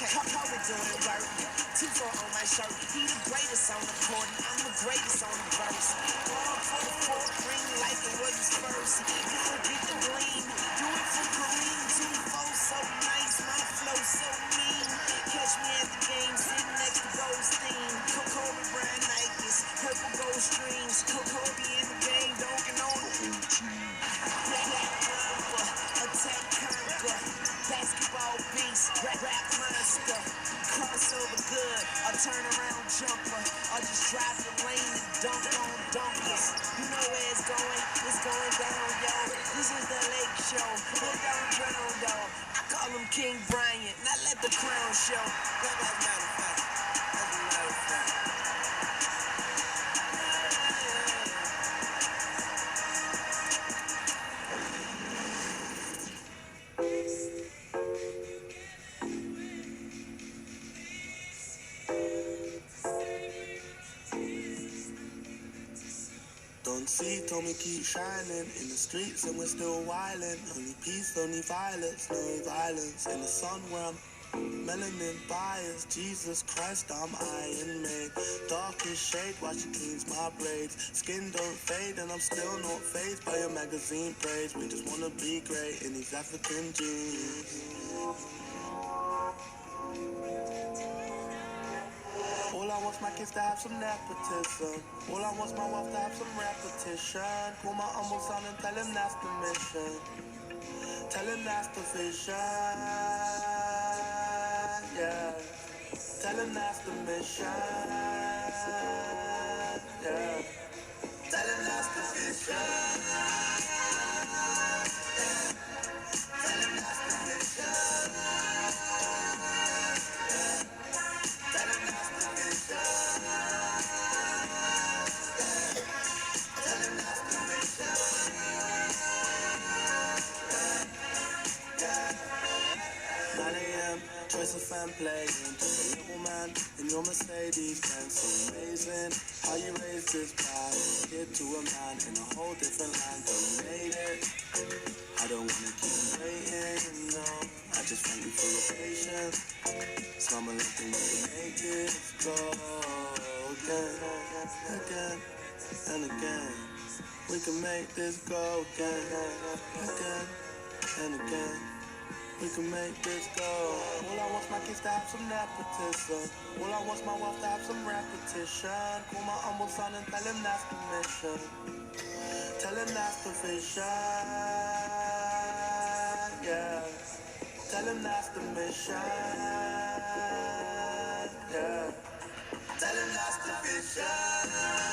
How we doing work? 2-4 on my shirt. He the greatest on the court, and I'm the greatest on the verse. Ball for the fourth ring like it was his first. Gotta get the gleam. Do it for Kareem. 2-4 so nice, my flow so mean. Catch me at the game, sitting next to Goldstein. Kobe Bryant Nikes, purple gold strings. Kobe in the game, dunking on the Black Mamba, attack conquer. Basketball beast, rap monster. Crossover good, a turnaround jumper. Or just drive the lane and dunk on dunkers. You know where it's going down, yo. This is the Lake Show, look don't drown, though. I call him King Bryant, now let the crown show. That's a matter of fact. That's a matter of fact. Don't see, told me keep shining in the streets and we're still wildin'. Only peace, only violence, no violence. In the sun where I'm melanin bias, Jesus Christ, I'm Iron Man. Darkest shade while she cleans my braids. Skin don't fade and I'm still not fazed by your magazine praise. We just wanna be great in these African jeans. All I want's my kids to have some nepotism. All I want's my wife to have some repetition. Call my humble son and tell him that's the mission. Tell him that's the vision, yeah. Tell him that's the mission, yeah. Tell him that's the vision, yeah. Tell him that's the vision, yeah. Tell him that's the vision, yeah. Tell him that's the vision, yeah. 9 a.m., choice of fan playing. Just a little man in your Mercedes Benz. So amazing how you raised this bad kid to a man in a whole different land. But you made it. I don't wanna keep waiting, no. I just thank you for your patience. So I'ma let them make this go again and again. We can make this go again and again. We can make this go. All I want's my kids to have some nepotism. All I want's my wife to have some repetition. Call my humble son and tell him that's the mission. Tell him that's the vision, yeah. Tell him that's the mission, yeah. Tell him that's the vision, yeah.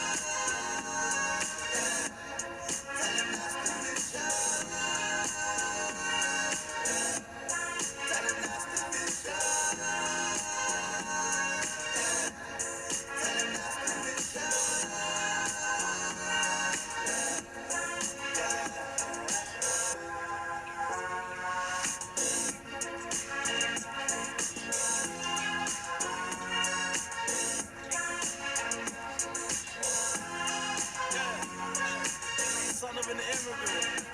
Tell him that's the vision, yeah. Tell him that's the vision, yeah. Tell him that's the vision, yeah. Son of an immigrant,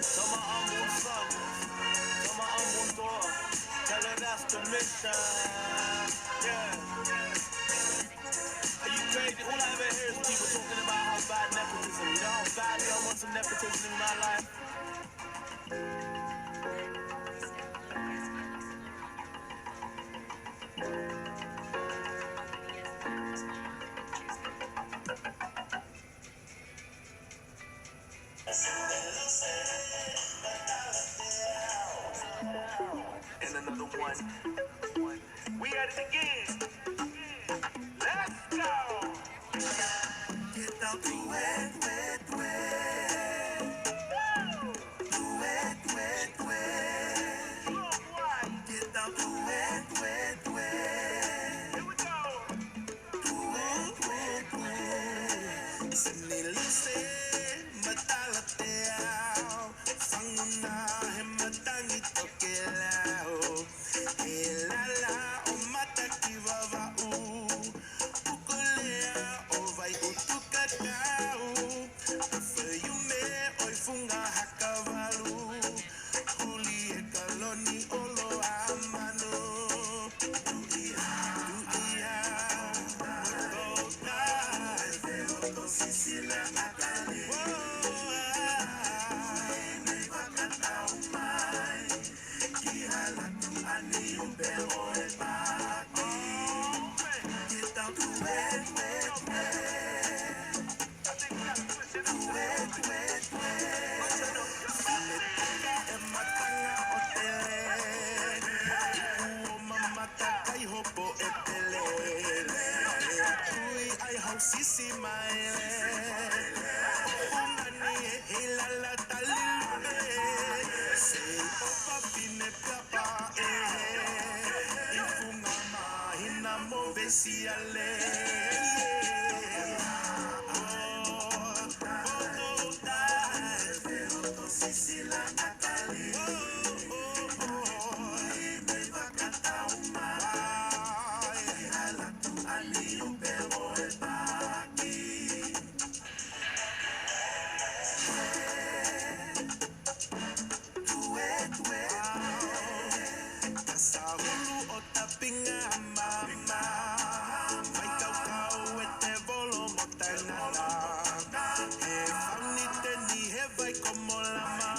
tell my humble son, tell my humble daughter, tell her that's the mission, yeah. Are you crazy? All I ever hear is people talking about how bad nepotism. You know how badly I want some nepotism in my life? And another one. We at it again. Let's go. Get down to it. Get down to it. Here we go. Sinilise, matalateao. Sanguna, himatangi tokelao. Elala, o matakivava u. Ukulea, o vai utukatao. Afayume, oi funga hakavalu. Huli e kaloni olo amano. Say opa fine papa ifungama hina movesi ale Sisila akali Sahulu otapinga mama Vai kau ete volo motanala He fanite ni he vai como lama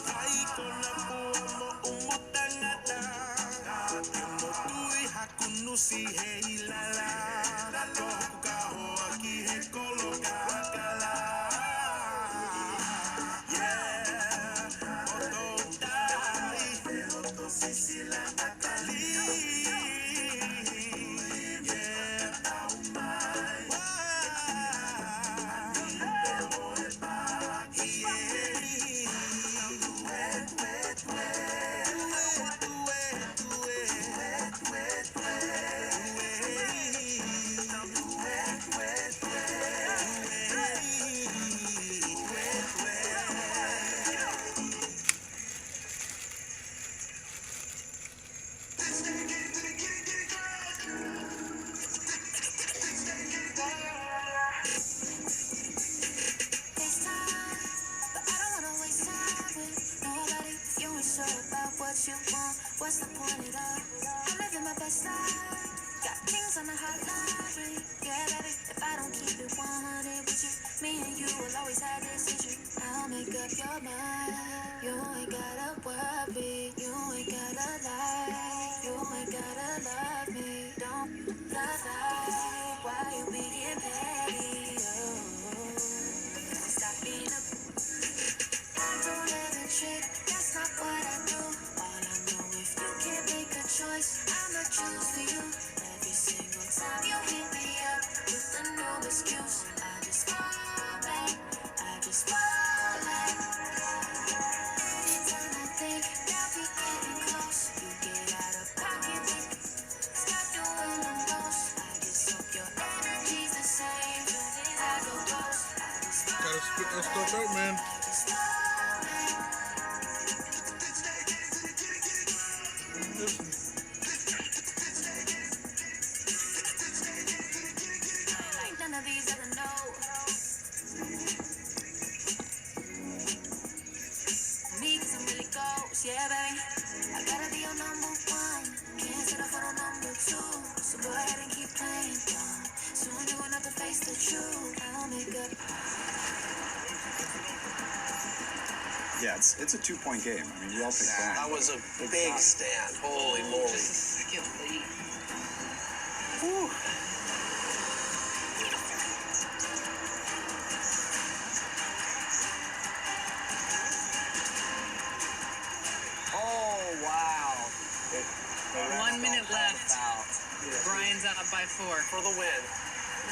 Vai kona pua mo umutangata Emo tui hakunusi he ilala Tohu kaho aki he kolo kakala Sisila akali You want, what's the point of that? I'm living my best life. Got things on the hotline. Yeah, baby, if I don't keep it 100 with you, me and you will always have this issue. I'll make up your mind. You ain't gotta worry. You ain't gotta lie. You ain't gotta love me. Don't lie. Why you being petty? Oh, stop being a. I don't ever trick. That's not what I do. Choice, I'ma choose for you. Every single time you hit me up with a new excuse, I just fall back. Anytime I think that we getting close, you get out of pocket, stop doing the most. I just hope your energy's the same as a ghost. Gotta spit that stuff out, man. None of these ever know. Me, cause I'm really ghost, yeah, baby. I gotta be your number one. Can't settle for no number two. So go ahead and keep playing dumb. Soon you will have to face the truth. I'll make up. Yeah, it's a 2-point game. I mean, we all take that. That was a big stand. Holy moly. Just a second late. Whew. Oh, wow. 1 minute left. Brian's up by 4. For the win.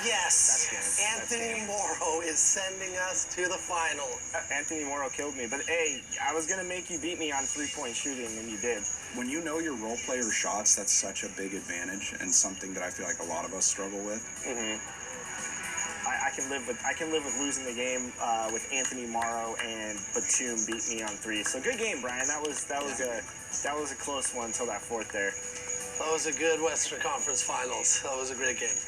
Yes, Anthony Morrow is sending us to the final. Anthony Morrow killed me, but hey, I was gonna make you beat me on 3-point shooting, and you did. When you know your role player shots, that's such a big advantage and something that I feel like a lot of us struggle with. I can live with losing the game with Anthony Morrow and Batum beat me on 3. So good game, Brian. That was a close one until that fourth there. That was a good Western Conference Finals. That was a great game.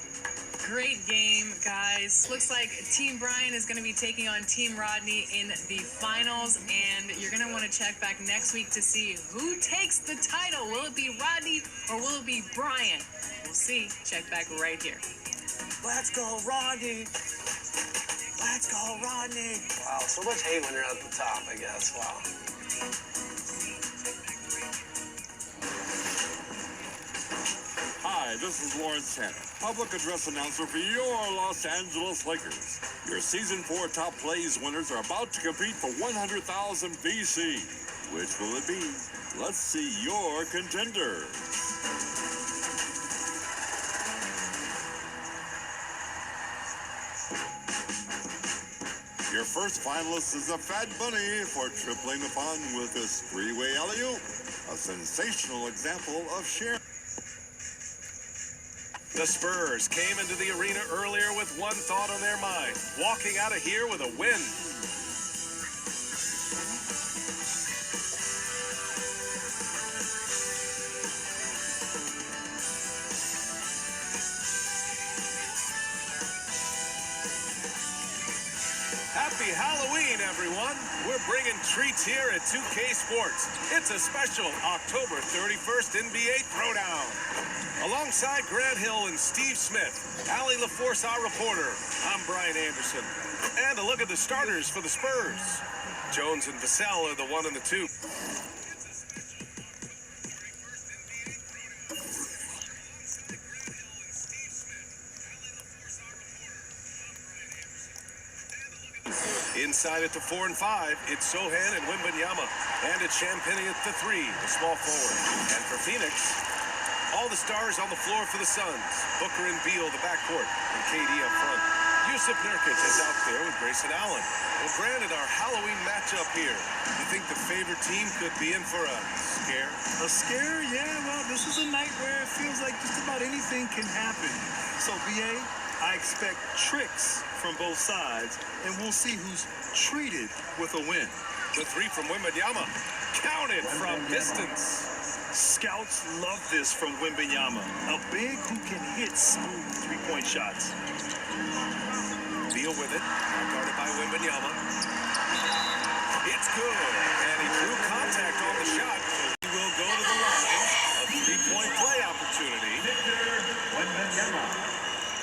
Great game, guys. Looks like Team Brian is going to be taking on Team Rodney in the finals, and you're going to want to check back next week to see who takes the title. Will it be Rodney or will it be Brian? We'll see. Check back right here. Let's go, Rodney. Let's go, Rodney. Wow, so much hate when you're at the top, I guess. Wow. Hi, this is Lawrence Tanner, public address announcer for your Los Angeles Lakers. Your Season 4 top plays winners are about to compete for 100,000 VC. Which will it be? Let's see your contenders. Your first finalist is a Fat Bunny for tripling the fun with his three-way alley-oop. A sensational example of sharing. The Spurs came into the arena earlier with one thought on their mind, walking out of here with a win. Happy Halloween, everyone. We're bringing treats here at 2K Sports. It's a special October 31st NBA Throwdown. Alongside Grant Hill and Steve Smith, Allie LaForce, our reporter, I'm Brian Anderson. And a look at the starters for the Spurs. Jones and Vassell are the 1 and the 2. Inside at the 4 and 5, it's Sohan and Wembanyama. And it's Champagnie at the 3, the small forward. And for Phoenix, all the stars on the floor for the Suns. Booker and Beal, the backcourt, and KD up front. Yusuf Nurkic is out there with Grayson Allen. Well, granted, our Halloween matchup here. You think the favorite team could be in for a scare? A scare? Yeah, well, this is a night where it feels like just about anything can happen. So, BA, I expect tricks from both sides, and we'll see who's treated with a win. The 3 from Wembanyama. Counted from distance. Scouts love this from Wembanyama, a big who can hit smooth three-point shots. Beal with it, now guarded by Wembanyama. It's good, and he drew contact on the shot. He will go to the line. A three-point play opportunity.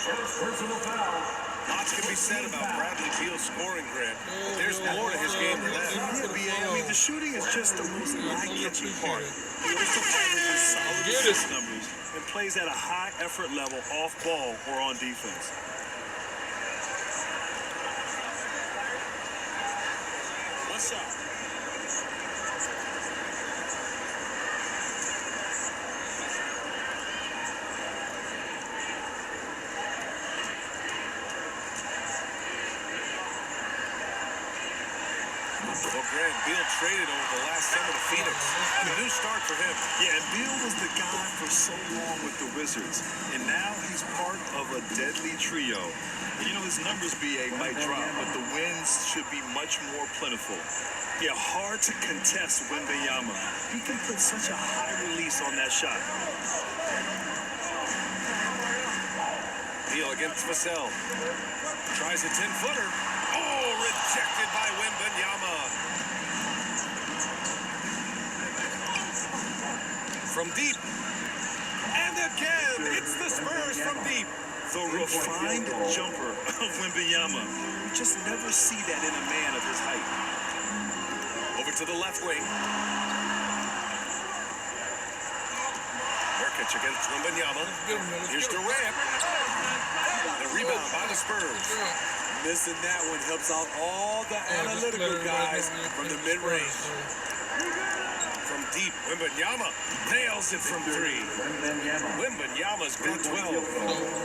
First personal foul. Lots can be said about Bradley Beal's scoring, Grant. There's more to his game than that. Yeah, BA, I mean, the shooting is just the most eye-catching part. He also averages solid assist numbers and plays at a high effort level off ball or on defense. What's up? Well, Grant, Beal traded over the last summer to Phoenix. A new start for him. Yeah, and Beal was the guy for so long with the Wizards, and now he's part of a deadly trio. And you know, his numbers, BA, might drop, but the wins should be much more plentiful. Yeah, hard to contest Wembanyama. He can put such a high release on that shot. Beal against Vassell. Tries a 10-footer. Oh, rejected by Wembanyama. From deep. And again, it's the Spurs from deep. The refined jumper of Wembanyama. You just never see that in a man of his height. Over to the left wing. Nurkic against Wembanyama. Here's Durant. The rebound by the Spurs. Missing that one helps out all the analytical guys from the mid-range. From deep, Wembanyama nails it from 3. Wembanyama's got 12.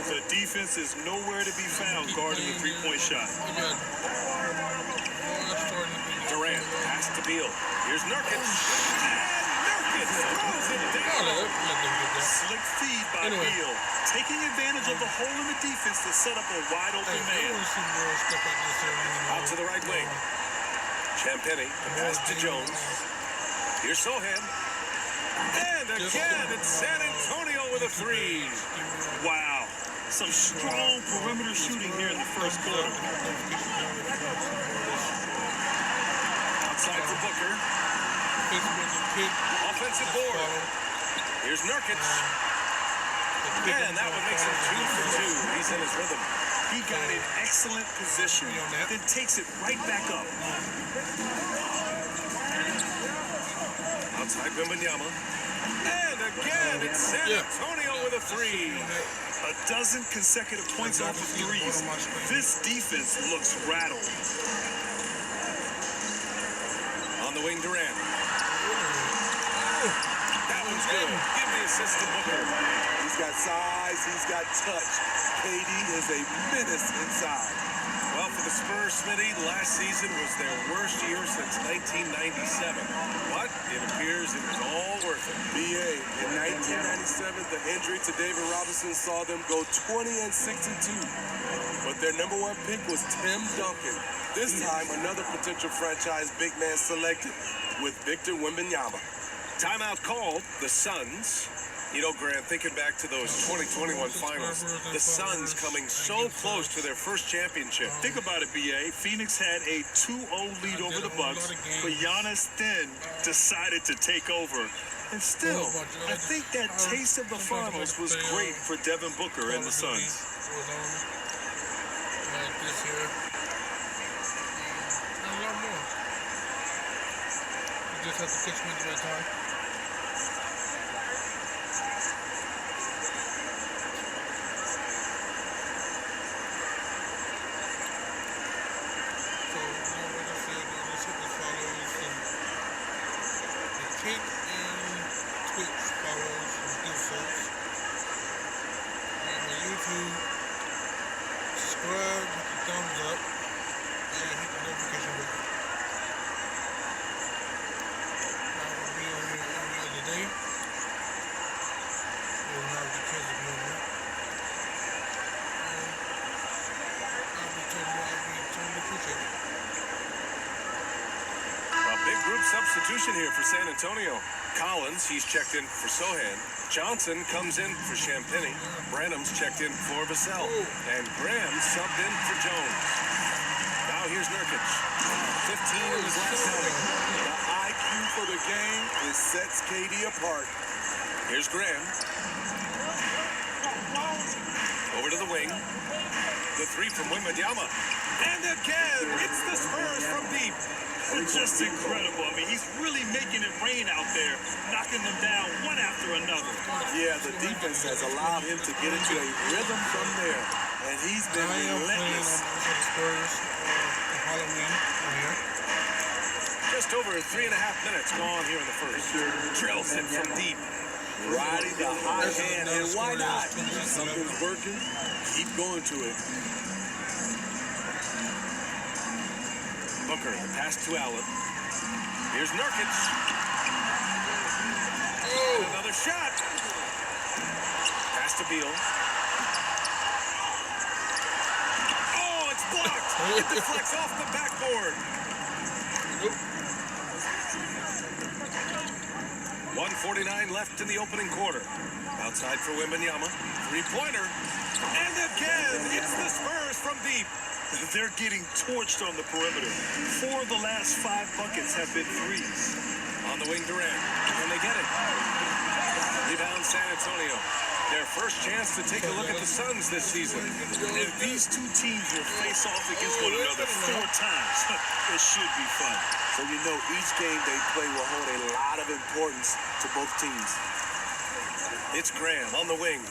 The defense is nowhere to be found guarding the three-point shot. Durant, pass to Beal. Here's Nurkic. And Nurkic throws it down. Slick feed by Beal, taking advantage of the hole in the defense to set up a wide-open man. Out to the right wing. Champagnie, the pass to Jones. Here's Sohan. And again, it's San Antonio with a 3. Wow. Some strong perimeter shooting here in the first quarter. Outside for Booker. Offensive board. Here's Nurkic. And that one makes him 2 for 2. He's in his rhythm. He got an excellent position, then takes it right back up. Outside Wembanyama. And again, it's San Antonio with a 3. A dozen consecutive points off of threes. This defense looks rattled. On the wing, Durant. That one's good. Give the assist to Booker. He's got size, he's got touch. KD is a menace inside. Well, for the Spurs, Smitty, last season was their worst year since 1997. But it appears it was all worth it. BA, in 1997, the injury to David Robinson saw them go 20-62. But their number one pick was Tim Duncan. This time, another potential franchise big man selected with Victor Wembanyama. Timeout called. The Suns. You know, Grant, thinking back to those 2021 finals, the Suns coming so close to their first championship. Think about it, BA. Phoenix had a 2-0 lead over the Bucks, but Giannis then decided to take over. And still, I think that taste of the finals was great for Devin Booker and the Suns. This year. And a lot more. You just have to catch me at the right time. So, like I said, let's hit the follows and the Kick and Twitch follows and defaults. And the YouTube, subscribe, hit the thumbs up, and hit the notification bell. I will be on here every other day. We'll have the kids of movement. And I'll be totally appreciated. A big group substitution here for San Antonio. Collins, he's checked in for Sohan. Johnson comes in for Champagny. Branham's checked in for Vassell. And Graham subbed in for Jones. Now here's Nurkic. 15 in his last outing. The IQ for the game is sets KD apart. Here's Graham. Over to the wing. The three from Wembanyama. And again, it's the Spurs from deep. It's just incredible. I mean, he's really making it rain out there, knocking them down one after another. Yeah, the defense has allowed him to get into a rhythm from there, and he's been relentless. Spurs for Halloween here. Just over 3.5 minutes gone here in the first. Drills it from deep. Riding the hot hand, and why not? Something's working, keep going to it. Booker, the pass to Allen. Here's Nurkic. And another shot. Pass to Beal. Oh, it's blocked. It deflects off the backboard. 1:49 left in the opening quarter. Outside for Wembanyama. Three-pointer. And again, it's the Spurs from deep. They're getting torched on the perimeter. 4 of the last 5 buckets have been threes. On the wing, Durant. And they get it. Rebound San Antonio. Their first chance to take a look at the Suns this season. If these two teams will face off against one another 4 times, it should be fun. So you know each game they play will hold a lot of importance to both teams. It's Graham on the wing.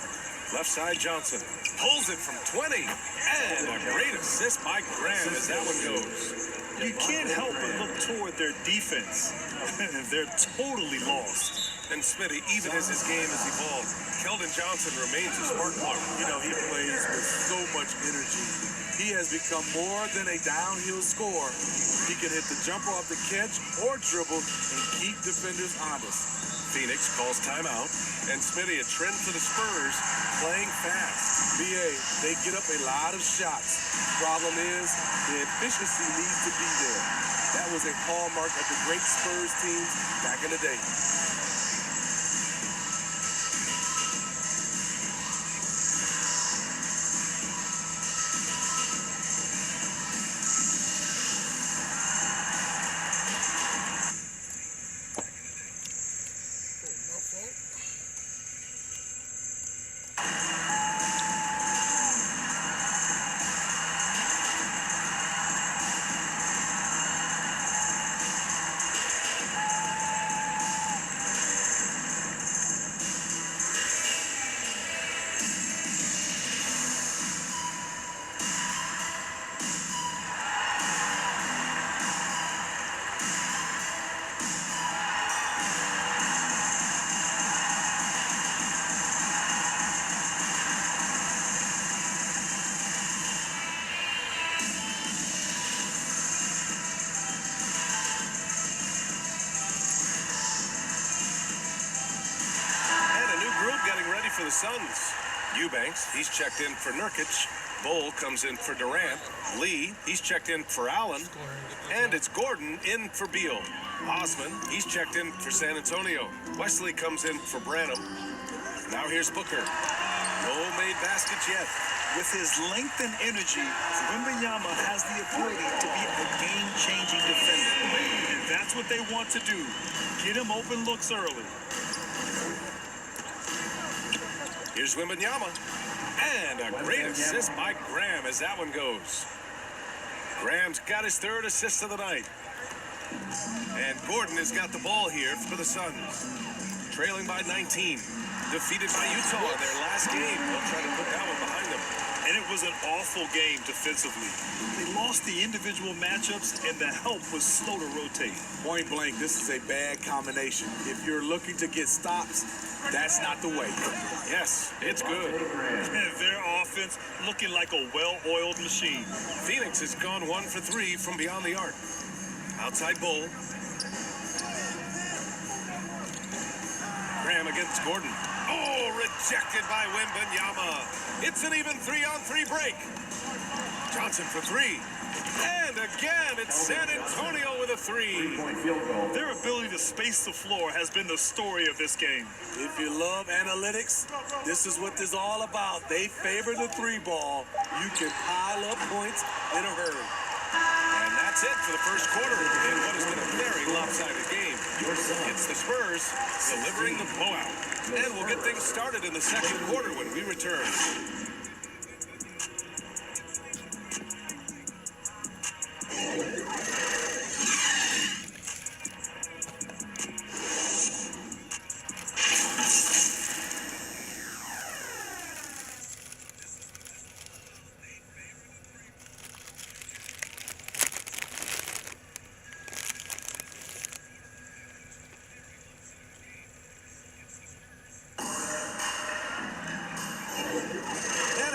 Left side Johnson. Pulls it from 20. And a great assist by Graham as that one goes. You can't help but look toward their defense. They're totally lost. And Smitty, even as his game has evolved, Keldon Johnson remains a spark plug. You know, he plays with so much energy. He has become more than a downhill scorer. He can hit the jumper off the catch or dribble and keep defenders honest. Phoenix calls timeout. And Smitty, a trend for the Spurs, playing fast. BA, they get up a lot of shots. Problem is, the efficiency needs to be there. That was a hallmark of the great Spurs teams back in the day. for the Suns. Eubanks, he's checked in for Nurkic. Bull comes in for Durant. Lee, he's checked in for Allen. And it's Gordon in for Beal. Osman, he's checked in for San Antonio. Wesley comes in for Branham. Now here's Booker. No made baskets yet. With his length and energy, Wembanyama has the ability to be a game-changing defender. And that's what they want to do. Get him open looks early. Here's Wembanyama. And a great assist by Graham as that one goes. Graham's got his third assist of the night. And Gordon has got the ball here for the Suns. Trailing by 19. Defeated by Utah in their last game. They'll try to put that one behind them. And it was an awful game defensively. They lost the individual matchups, and the help was slow to rotate. Point blank, this is a bad combination. If you're looking to get stops, that's not the way. Yes, it's good. And their offense looking like a well-oiled machine. Phoenix has gone 1 for 3 from beyond the arc. Outside Bull. Graham against Gordon. Oh, rejected by Wembanyama. It's an even 3-on-3 break. Johnson for 3. And again, it's San Antonio with a 3. Their ability to space the floor has been the story of this game. If you love analytics, this is what this is all about. They favor the 3-ball. You can pile up points in a hurry. And that's it for the first quarter in what has been a very lopsided game. It's the Spurs delivering the blowout. And we'll get things started in the second quarter when we return.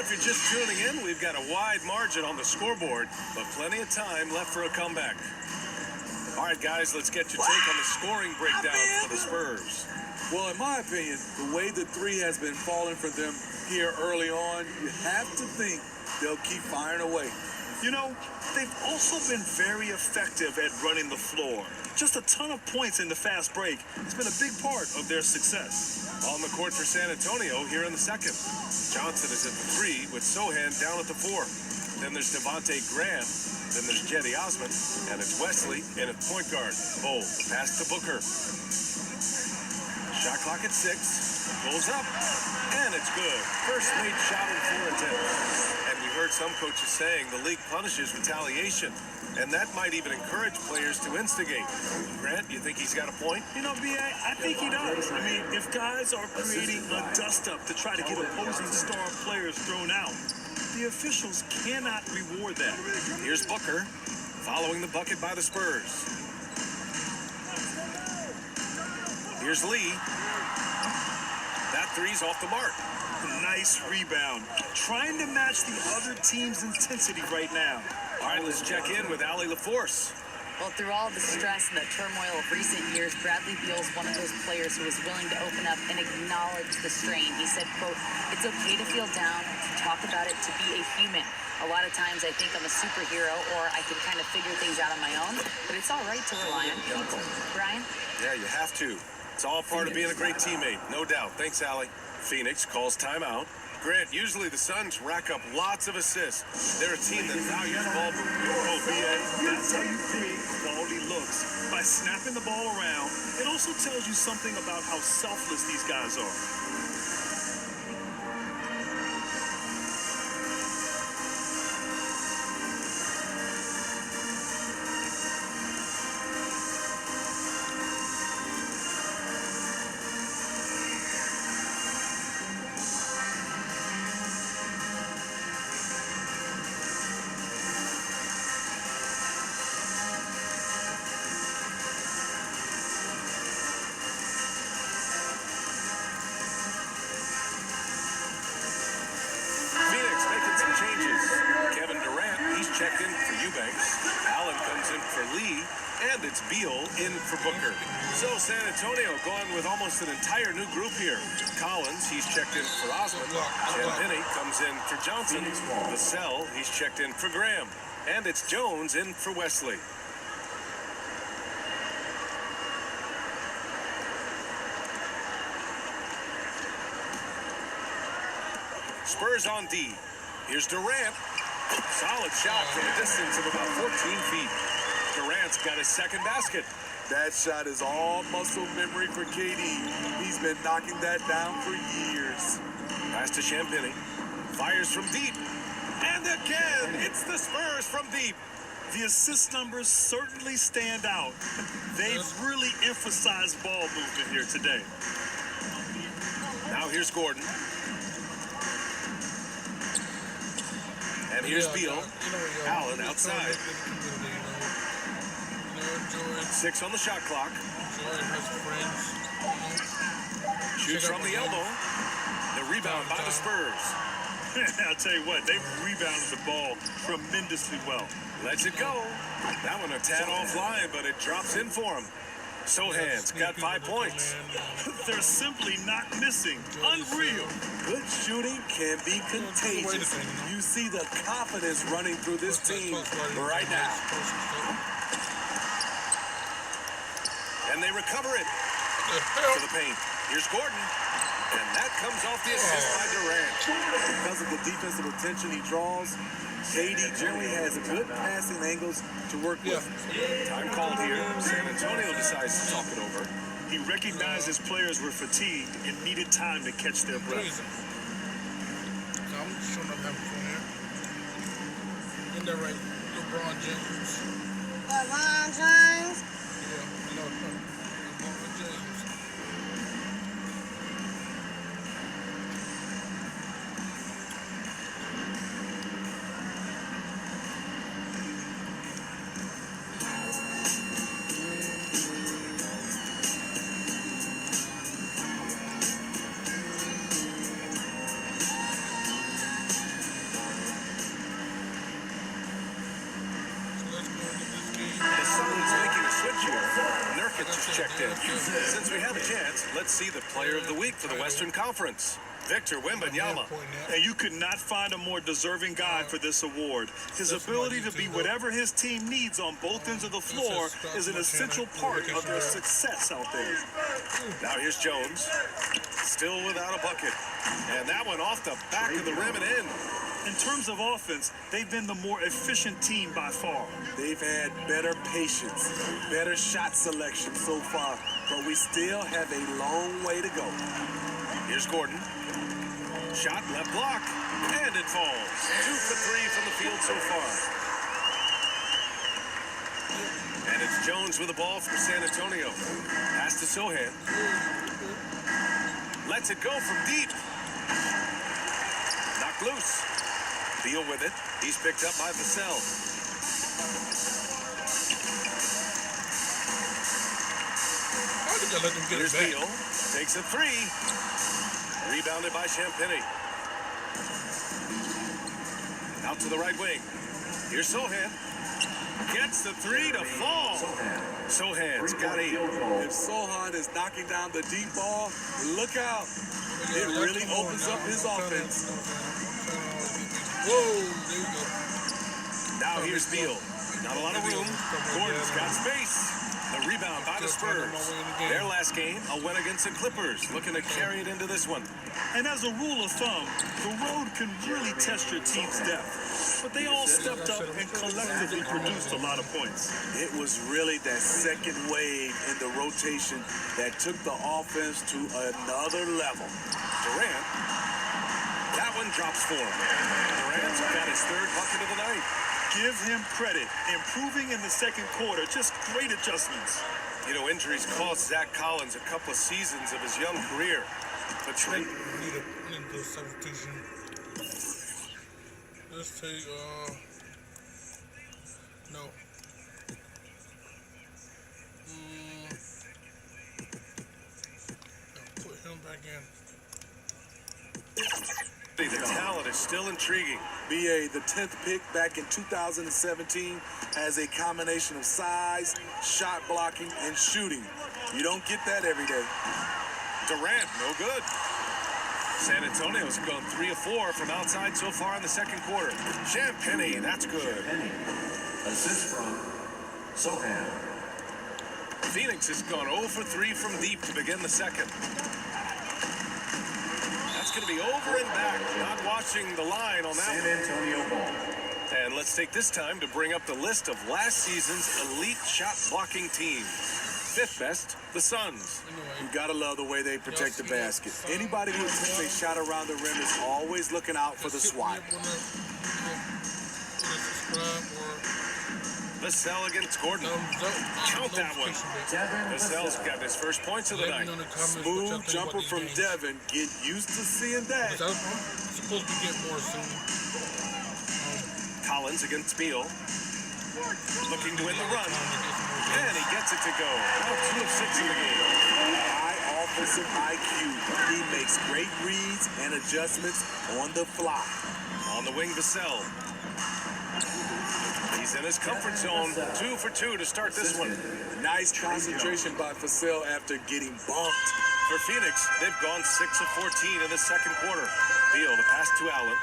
If you're just tuning in, we've got a wide margin on the scoreboard, but plenty of time left for a comeback. All right, guys, let's get your take on the scoring breakdown for the Spurs. Well, in my opinion, the way the 3 has been falling for them here early on, you have to think they'll keep firing away. You know, they've also been very effective at running the floor. Just a ton of points in the fast break. It's been a big part of their success. On the court for San Antonio here in the second. Johnson is at the 3 with Sohan down at the 4. Then there's Devontae Graham. Then there's Jetty Osman. And it's Wesley in at point guard. Oh, pass to Booker. Shot clock at 6. Pulls up. And it's good. First made shot in 4 attempts. And we heard some coaches saying the league punishes retaliation. And that might even encourage players to instigate. Grant, you think he's got a point? You know, B.A., I think he does. I mean, if guys are creating a dust-up to try to get opposing star players thrown out, the officials cannot reward that. Here's Booker, following the bucket by the Spurs. Here's Lee. That 3's off the mark. Nice rebound. Trying to match the other team's intensity right now. All right, let's check in with Allie LaForce. Well, through all the stress and the turmoil of recent years, Bradley Beal's one of those players who is willing to open up and acknowledge the strain. He said, quote, "It's okay to feel down, to talk about it, to be a human. A lot of times I think I'm a superhero or I can kind of figure things out on my own, but it's all right to rely on people." Brian? Yeah, you have to. It's all part of being a great teammate, no doubt. Thanks, Allie. Phoenix calls timeout. Grant, usually the Suns rack up lots of assists. They're a team that values ball movement. Oh, B.A., that's how you create quality looks. By snapping the ball around, it also tells you something about how selfless these guys are. Checked in for Eubanks. Allen comes in for Lee. And it's Beal in for Booker. So San Antonio going with almost an entire new group here. Collins, he's checked in for Osman. Champagnie comes in for Johnson. Vassell, he's checked in for Graham. And it's Jones in for Wesley. Spurs on D. Here's Durant. Solid shot from a distance of about 14 feet. Durant's got his second basket. That shot is all muscle memory for KD. He's been knocking that down for years. Pass to Champagnie. Fires from deep. And again, it's the Spurs from deep. The assist numbers certainly stand out. They've really emphasized ball movement here today. Now here's Gordon. And here's Beal. Allen outside. 6 on the shot clock. Shoots from the elbow. The rebound by the Spurs. I'll tell you what, they've rebounded the ball tremendously well. Lets it go. That one a tad offline, but it drops in for him. Sohan's got 5 points. They're simply not missing. Unreal. Good shooting can be contagious. You see the confidence running through this team right now. And they recover it to the paint. Here's Gordon. And that comes off the assist by Durant. Because of the defensive attention he draws, KD generally has good passing angles to work with. Time called here. San Antonio decides to talk it over. He recognized his players were fatigued and needed time to catch their breath. I'm just showing up having fun here. Isn't that right? LeBron James. LeBron James? Yeah, no, LeBron James. Checked in. Since we have a chance, let's see the player of the week for the Western Conference, Victor Wembanyama. And you could not find a more deserving guy for this award. His ability to be whatever his team needs on both ends of the floor is an essential part of their success out there. Now here's Jones, still without a bucket. And that one off the back of the rim and in. In terms of offense, they've been the more efficient team by far. They've had better patience, better shot selection so far, but we still have a long way to go. Here's Gordon. Shot left block, and it falls. 2 for 3 from the field so far. And it's Jones with the ball for San Antonio. Pass to Sohan. Lets it go from deep. Knocked loose. Beal with it. He's picked up by Vassell. Here's Beal. Takes a 3. Rebounded by Champagnie. Out to the right wing. Here's Sohan. Gets the 3 to fall. Sohan's got 8. If Sohan is knocking down the deep ball, look out. It really opens up his offense. Whoa, there you go. Now here's Beal. Not a lot of room. Gordon's got space. The rebound by the Spurs. Their last game, a win against the Clippers. Looking to carry it into this one. And as a rule of thumb, the road can really test your team's depth. But they all stepped up and collectively produced a lot of points. It was really that second wave in the rotation that took the offense to another level. Durant. That one drops for him. Durant's got his 3rd bucket of the night. Give him credit. Improving in the second quarter. Just great adjustments. You know, injuries cost Zach Collins a couple of seasons of his young career. But Trent... We need a good substitution. Let's take, no. Put him back in. The talent is still intriguing. BA, the 10th pick back in 2017, has a combination of size, shot blocking, and shooting. You don't get that every day. Durant, no good. San Antonio's gone 3 of 4 from outside so far in the second quarter. Champagnie, that's good. Assist from Sohan. Phoenix has gone 0 for 3 from deep to begin the second. That's going to be over and back. Not watching the line on that San one. Antonio ball. And let's take this time to bring up the list of last season's elite shot blocking teams. 5th best, the Suns. You gotta love the way they protect the basket. Anybody who attempts a shot around the rim is always looking out for the swat. Vassell against Gordon. Count that one. Vassell's got his first points of the night. Smooth jumper from Devin. Get used to seeing that. Supposed to get more soon. Collins against Beal. Looking to win the run. And he gets it to go. Now 2 of 6 in the game. High offensive IQ. He makes great reads and adjustments on the fly. On the wing, Vassell. He's in his comfort zone. 2 for 2 to start this one. Nice concentration by Vassell after getting bumped. For Phoenix, they've gone 6 of 14 in the second quarter. Beal, the pass to Allen.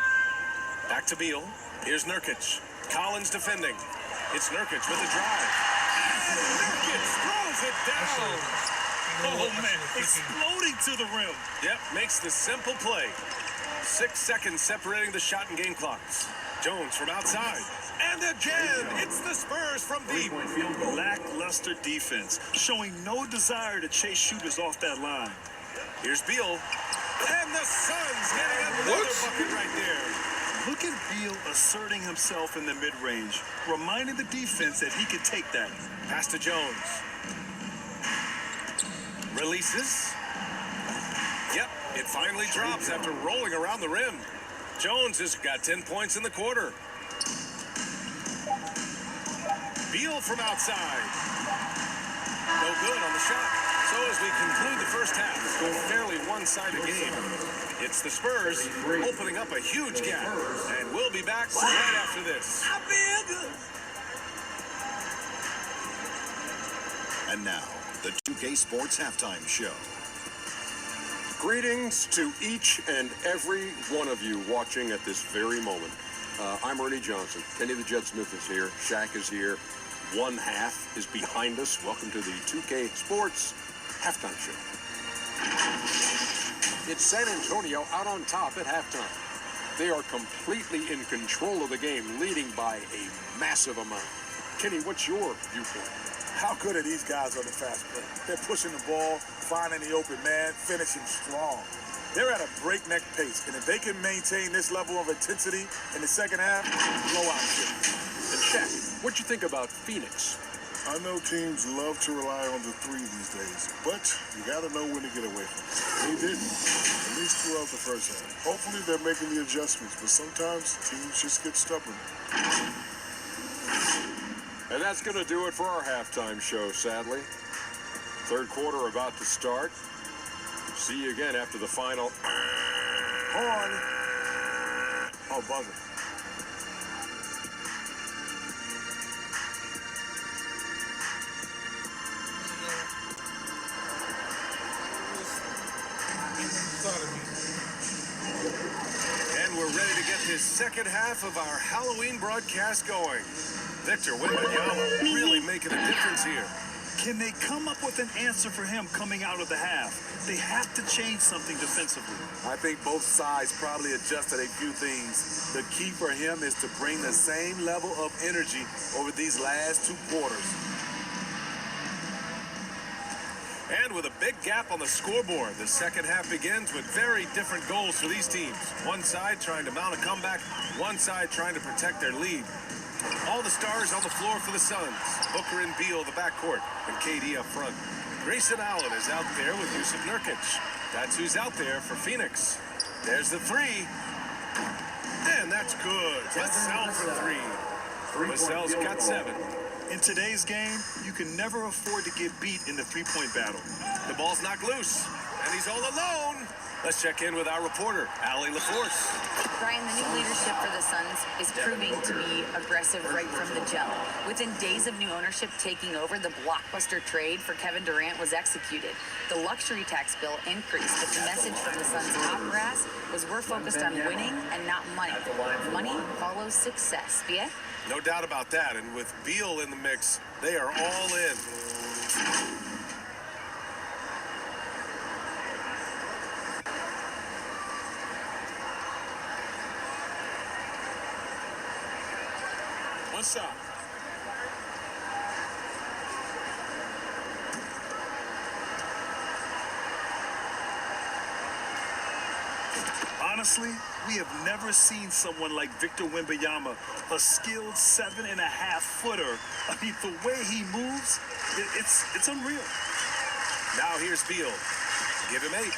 Back to Beal. Here's Nurkic. Collins defending. It's Nurkic with a drive. Nurkic throws it down. Oh, man, exploding to the rim. Yep, makes the simple play. 6 seconds separating the shot and game clocks. Jones from outside. And again, it's the Spurs from deep. Lackluster defense, showing no desire to chase shooters off that line. Here's Beal. And the Suns getting another bucket right there. Look at Beal asserting himself in the mid-range, reminding the defense that he can take that. Pass to Jones. Releases. Yep, it finally drops after rolling around the rim. Jones has got 10 points in the quarter. Beal from outside. No good on the shot. So as we conclude the first half, it's a fairly one-sided game. It's the Spurs opening up a huge gap. And we'll be back right after this. And now, the 2K Sports Halftime Show. Greetings to each and every one of you watching at this very moment. I'm Ernie Johnson. Kenny the Jet Smith is here. Shaq is here. One half is behind us. Welcome to the 2K Sports Halftime Show. It's San Antonio out on top at halftime. They are completely in control of the game, leading by a massive amount. Kenny, what's your viewpoint? How good are these guys on the fast break? They're pushing the ball, finding the open man, finishing strong. They're at a breakneck pace, and if they can maintain this level of intensity in the second half, blowout series. And Shaq, what you think about Phoenix? I know teams love to rely on the three these days, but you got to know when to get away from it. They didn't, at least throughout the first half. Hopefully they're making the adjustments, but sometimes teams just get stubborn. And that's going to do it for our halftime show, sadly. Third quarter about to start. See you again after the final. Horn. Oh, buzzer. And we're ready to get this second half of our Halloween broadcast going. Victor Wembanyama really making a difference here. Can they come up with an answer for him coming out of the half? They have to change something defensively. I think both sides probably adjusted a few things. The key for him is to bring the same level of energy over these last 2 quarters. And with a big gap on the scoreboard, the second half begins with very different goals for these teams. One side trying to mount a comeback, one side trying to protect their lead. All the stars on the floor for the Suns. Booker and Beal, the backcourt, and KD up front. Grayson Allen is out there with Jusuf Nurkic. That's who's out there for Phoenix. There's the three. And that's good. Vassell for 3. Vassell's got 7. In today's game, you can never afford to get beat in the three-point battle. The ball's knocked loose. and he's all alone. Let's check in with our reporter, Allie LaForce. Brian, the new leadership for the Suns is proving to be aggressive right from the jump. Within days of new ownership taking over, the blockbuster trade for Kevin Durant was executed. The luxury tax bill increased, but the message from the Suns' top brass was we're focused on winning and not money. Money follows success. Yeah? No doubt about that, and with Beal in the mix, they are all in. One shot. Honestly, we have never seen someone like Victor Wembanyama, a skilled 7.5-footer. I mean, the way he moves, it's unreal. Now here's Beal. Give him 8.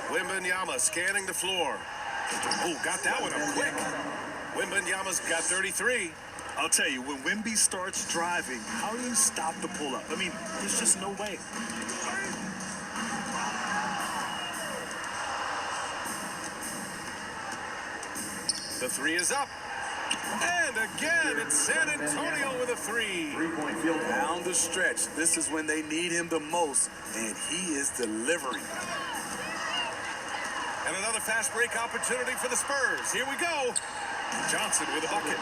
Wembanyama scanning the floor. Oh, got that one up quick. Wembanyama's got 33. I'll tell you, when Wemby starts driving, how do you stop the pull-up? I mean, there's just no way. The 3 is up. And again, it's San Antonio with a 3. Three-point field down the stretch. This is when they need him the most, and he is delivering. And another fast break opportunity for the Spurs. Here we go. Johnson with a bucket.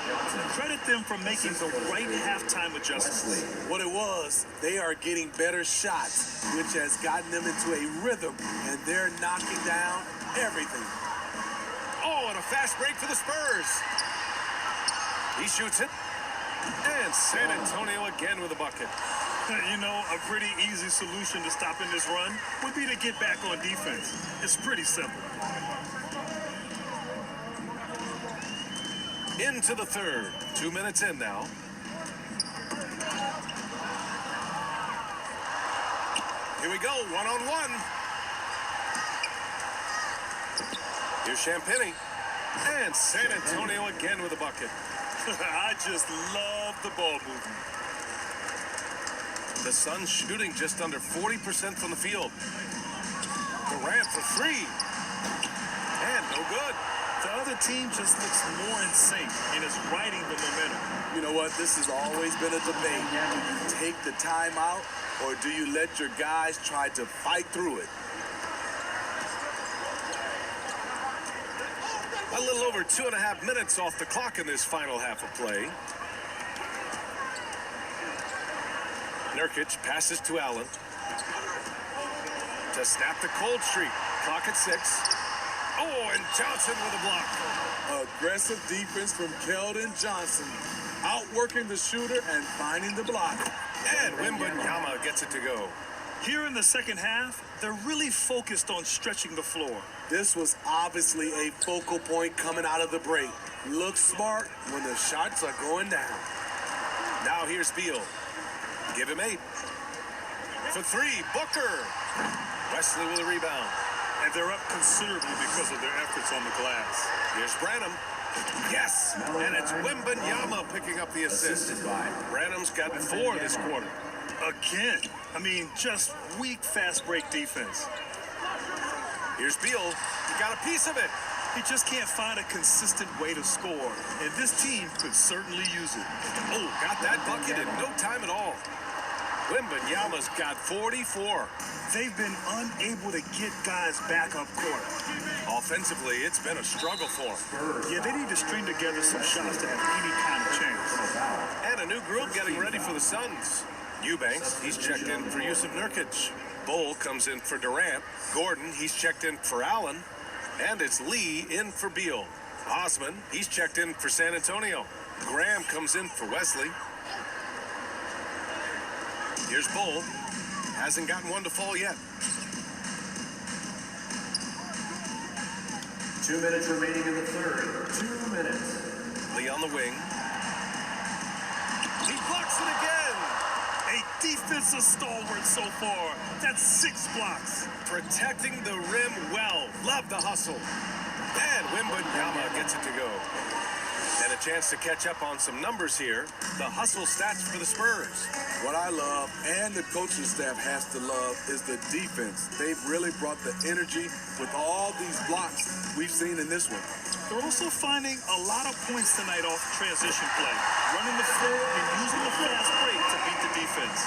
Credit them for making the right halftime adjustments. What it was, they are getting better shots, which has gotten them into a rhythm, and they're knocking down everything. Oh, and a fast break for the Spurs. He shoots it. And San Antonio again with a bucket. You know, a pretty easy solution to stopping this run would be to get back on defense. It's pretty simple. Into the third. 2 minutes in now. Here we go, one-on-one. Here's Champagnie. And San Antonio again with a bucket. I just love the ball movement. The Suns shooting just under 40% from the field. Durant for 3. And no good. The other team just looks more in sync and is riding the momentum. You know what? This has always been a debate. Do you take the timeout, or do you let your guys try to fight through it? A little over 2.5 minutes off the clock in this final half of play. Nurkic passes to Allen to snap the cold streak. Clock at 6. Oh, and Johnson with a block. Aggressive defense from Keldon Johnson. Outworking the shooter and finding the block. And Wembanyama gets it to go. Here in the second half, they're really focused on stretching the floor. This was obviously a focal point coming out of the break. Look smart when the shots are going down. Now here's Beal. Give him 8. For 3, Booker. Wesley with a rebound. And they're up considerably because of their efforts on the glass. Here's Branham. Yes, and it's Wembanyama picking up the assist. Branham's got 4 this quarter. Again, I mean, just weak fast break defense. Here's Beal. He got a piece of it. He just can't find a consistent way to score, and this team could certainly use it. Oh, got that bucket in no time at all. Wembanyama's got 44. They've been unable to get guys back up court. Offensively, it's been a struggle for them. Yeah, they need to string together some shots to have any kind of chance. And a new group getting ready for the Suns. Eubanks, he's checked in for Jusuf Nurkic. Bull comes in for Durant. Gordon, he's checked in for Allen. And it's Lee in for Beal. Osman, he's checked in for San Antonio. Graham comes in for Wesley. Here's Bull. Hasn't gotten one to fall yet. 2 minutes remaining in the third. 2 minutes. Lee on the wing. He blocks it again. A defensive stalwart so far. That's 6 blocks. Protecting the rim well. Love the hustle. And Wembanyama gets it to go. And a chance to catch up on some numbers here. The hustle stats for the Spurs. What I love, and the coaching staff has to love, is the defense. They've really brought the energy with all these blocks we've seen in this one. They're also finding a lot of points tonight off transition play, running the floor and using the fast break to beat the defense.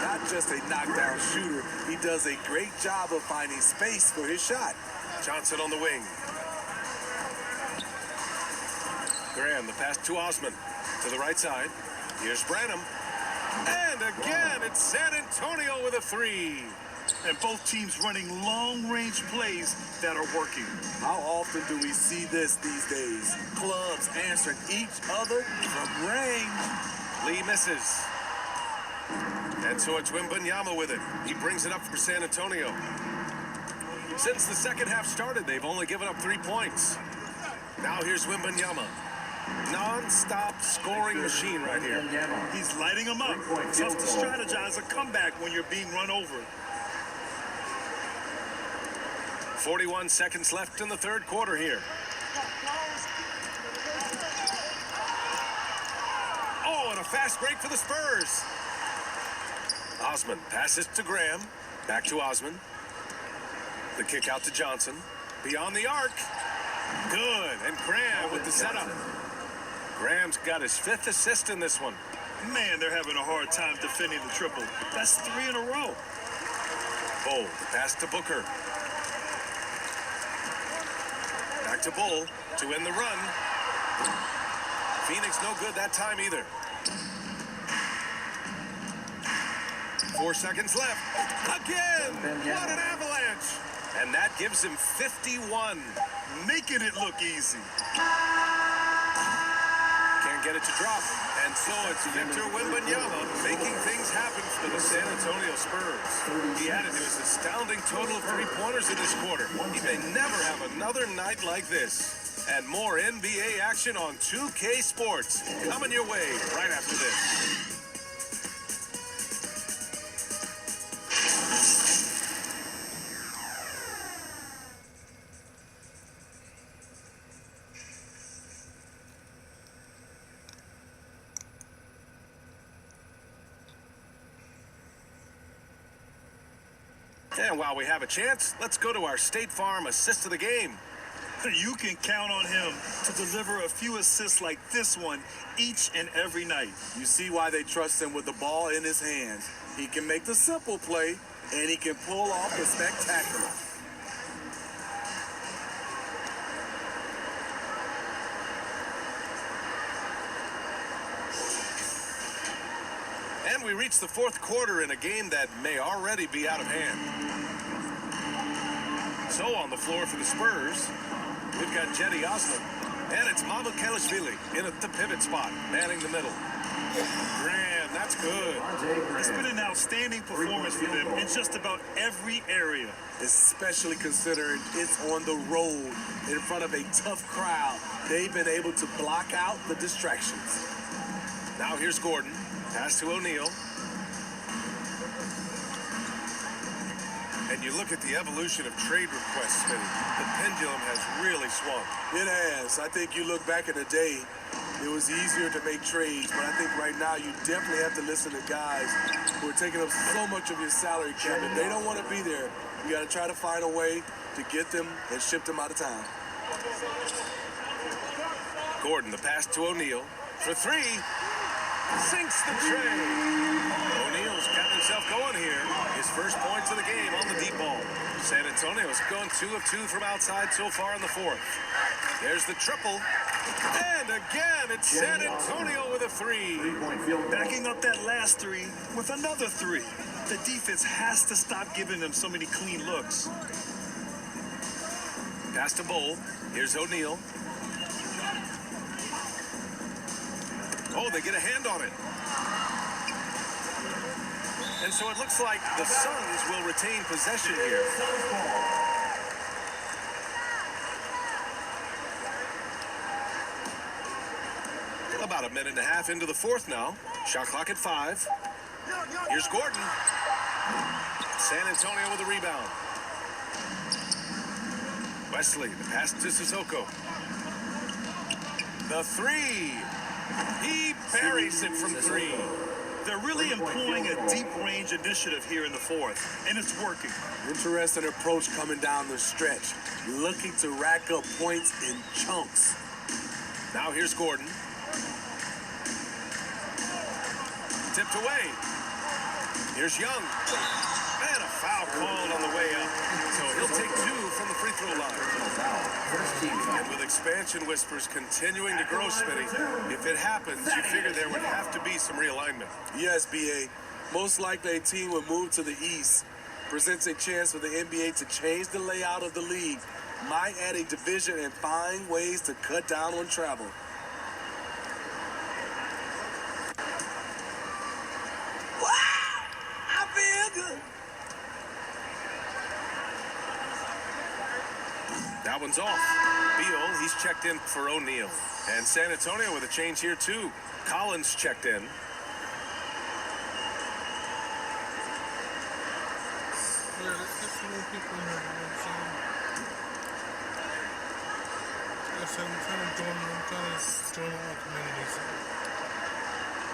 Not just a knockdown shooter, he does a great job of finding space for his shot. Johnson on the wing. Graham, the pass to Osman. To the right side. Here's Branham. And again, it's San Antonio with a three. And both teams running long-range plays that are working. How often do we see this these days? Clubs answering each other from range. Lee misses. And so it's Wembanyama with it. He brings it up for San Antonio. Since the second half started, they've only given up 3 points. Now here's Wembanyama. Non-stop scoring machine right here. He's lighting them up. Tough to strategize a comeback when you're being run over. 41 seconds left in the third quarter here. Oh, and a fast break for the Spurs. Osman passes to Graham. Back to Osman. The kick out to Johnson. Beyond the arc. Good. And Graham with the setup. Graham's got his 5th assist in this one. Man, they're having a hard time defending the triple. That's 3 in a row. Bull, pass to Booker. Back to Bull to end the run. Phoenix no good that time either. 4 seconds left. Again! What an avalanche! And that gives him 51. Making it look easy. Can't get it to drop. And so it's Victor Wembanyama making things happen for the San Antonio Spurs. He added to his astounding total of 3-pointers in this quarter. He may never have another night like this. And more NBA action on 2K Sports coming your way right after this. And while we have a chance, let's go to our State Farm assist of the game. You can count on him to deliver a few assists like this one each and every night. You see why they trust him with the ball in his hands. He can make the simple play, and he can pull off the spectacular. And we reach the fourth quarter in a game that may already be out of hand. So on the floor for the Spurs, we've got Cedi Osman, and it's Mamukelashvili in at the pivot spot, manning the middle. Graham, that's good. It's been an outstanding performance for them in just about every area. Especially considering it's on the road in front of a tough crowd. They've been able to block out the distractions. Now here's Gordon. Pass to O'Neal. And you look at the evolution of trade requests, Smitty. The pendulum has really swung. It has. I think you look back in the day, it was easier to make trades, but I think right now you definitely have to listen to guys who are taking up so much of your salary cap. If they don't want to be there, you got to try to find a way to get them and ship them out of town. Gordon, the pass to O'Neal. For 3. Sinks the tray. O'Neal's got himself going here. His first points of the game on the deep ball. San Antonio's gone 2 of 2 from outside so far in the fourth. There's the triple. And again, it's San Antonio with a 3. Backing up that last 3 with another 3. The defense has to stop giving them so many clean looks. Pass to Bull. Here's O'Neal. Oh, they get a hand on it. And so it looks like the Suns will retain possession here. About a minute and a half into the fourth now. Shot clock at 5. Here's Gordon. San Antonio with a rebound. Wesley, the pass to Sissoko. The three. He buries it from three. They're really employing a deep-range initiative here in the fourth, and it's working. Interesting approach coming down the stretch. Looking to rack up points in chunks. Now here's Gordon. Tipped away. Here's Young. And a foul called on the way up. So he'll take two from the free throw line. And with expansion whispers continuing to grow, Smitty, if it happens, you figure there would have to be some realignment. Yes, BA. Most likely a team would move to the east. Presents a chance for the NBA to change the layout of the league. Might add a division and find ways to cut down on travel. I feel good. That one's off. Beal, he's checked in for O'Neal. And San Antonio with a change here, too. Collins checked in. Yeah, let's get some more people in here, you know what I'm saying? Like I said, I'm trying to join our community, so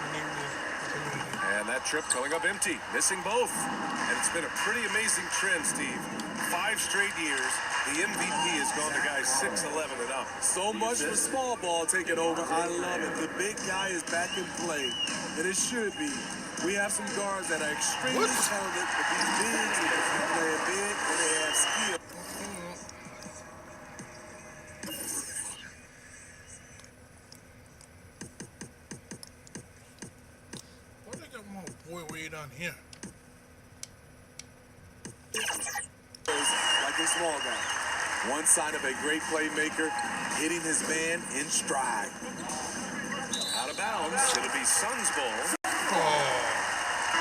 we need the community. And that trip coming up empty, missing both. And it's been a pretty amazing trend, Steve. 5 straight years, the MVP has gone to guys 6'11" and up. So much for small ball taking over. I love it. The big guy is back in play, and it should be. We have some guards that are extremely talented, but these bigs are playing big and they have skill. Why they got my boy way down here? Like a small guy. One sign of a great playmaker, hitting his man in stride. Out of bounds. It'll be Suns ball.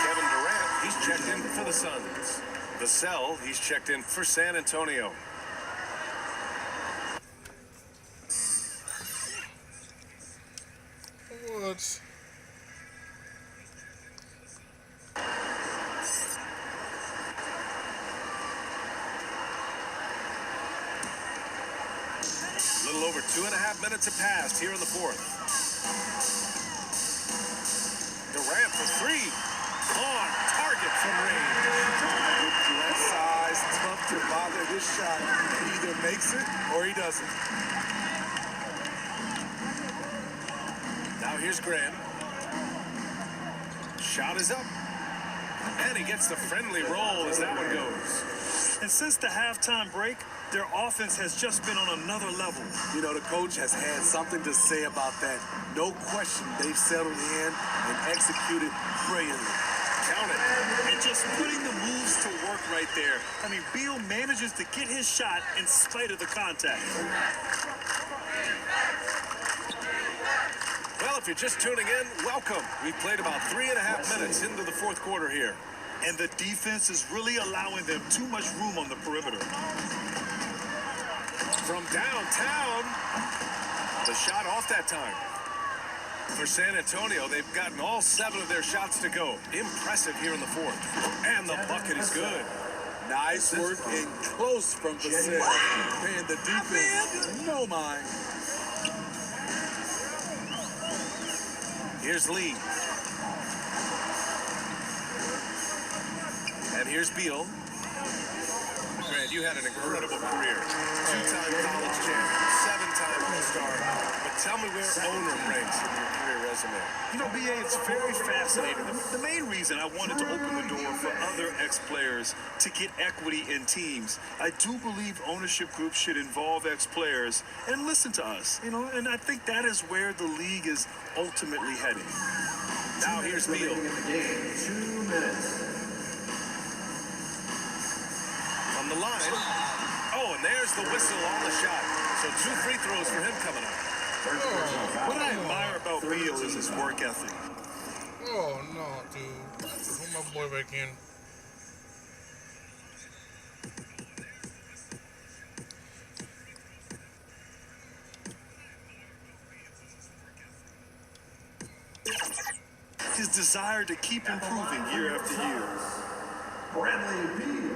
Kevin Durant, he's checked in for the Suns. Vassell, he's checked in for San Antonio. What? A little over 2.5 minutes have passed here in the fourth. Durant for three. On target from range. With that size, tough to bother this shot. He either makes it or he doesn't. Now here's Graham. Shot is up. And he gets the friendly roll as that one goes. And since the halftime break, their offense has just been on another level. You know, the coach has had something to say about that. No question, they've settled in and executed brilliantly. Count it. And just putting the moves to work right there. I mean, Beal manages to get his shot in spite of the contact. Well, if you're just tuning in, welcome. We've played about 3.5 minutes into the fourth quarter here. And the defense is really allowing them too much room on the perimeter. From downtown, the shot off that time. For San Antonio, they've gotten all 7 of their shots to go. Impressive here in the fourth. And the bucket is good. Nice work and close from Vassell. Paying the defense no mind. Here's Lee. And here's Beal. Grant, you had an incredible career. 2-time college champion, 7-time All-Star. But tell me where owner ranks in your career resume. You know, BA, it's very fascinating. The main reason I wanted to open the door for other ex-players to get equity in teams, I do believe ownership groups should involve ex-players and listen to us. You know, and I think that is where the league is ultimately heading. Now here's Beal. 2 minutes. On the line. Oh, and there's the whistle on the shot. So 2 free throws for him coming up. What I admire about Beal is his work ethic. Oh, no, dude. Put my boy back in. His desire to keep improving year after year. Bradley Beal.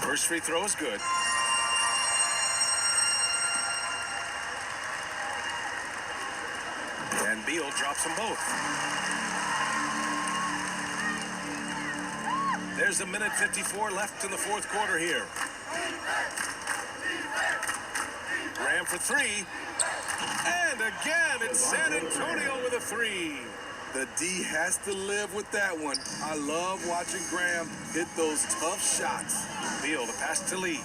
First free throw is good. And Beal drops them both. There's a minute 54 left in the fourth quarter here. Graham for three. And again, it's San Antonio with a three. The D has to live with that one. I love watching Graham hit those tough shots. Beal, the pass to Lee.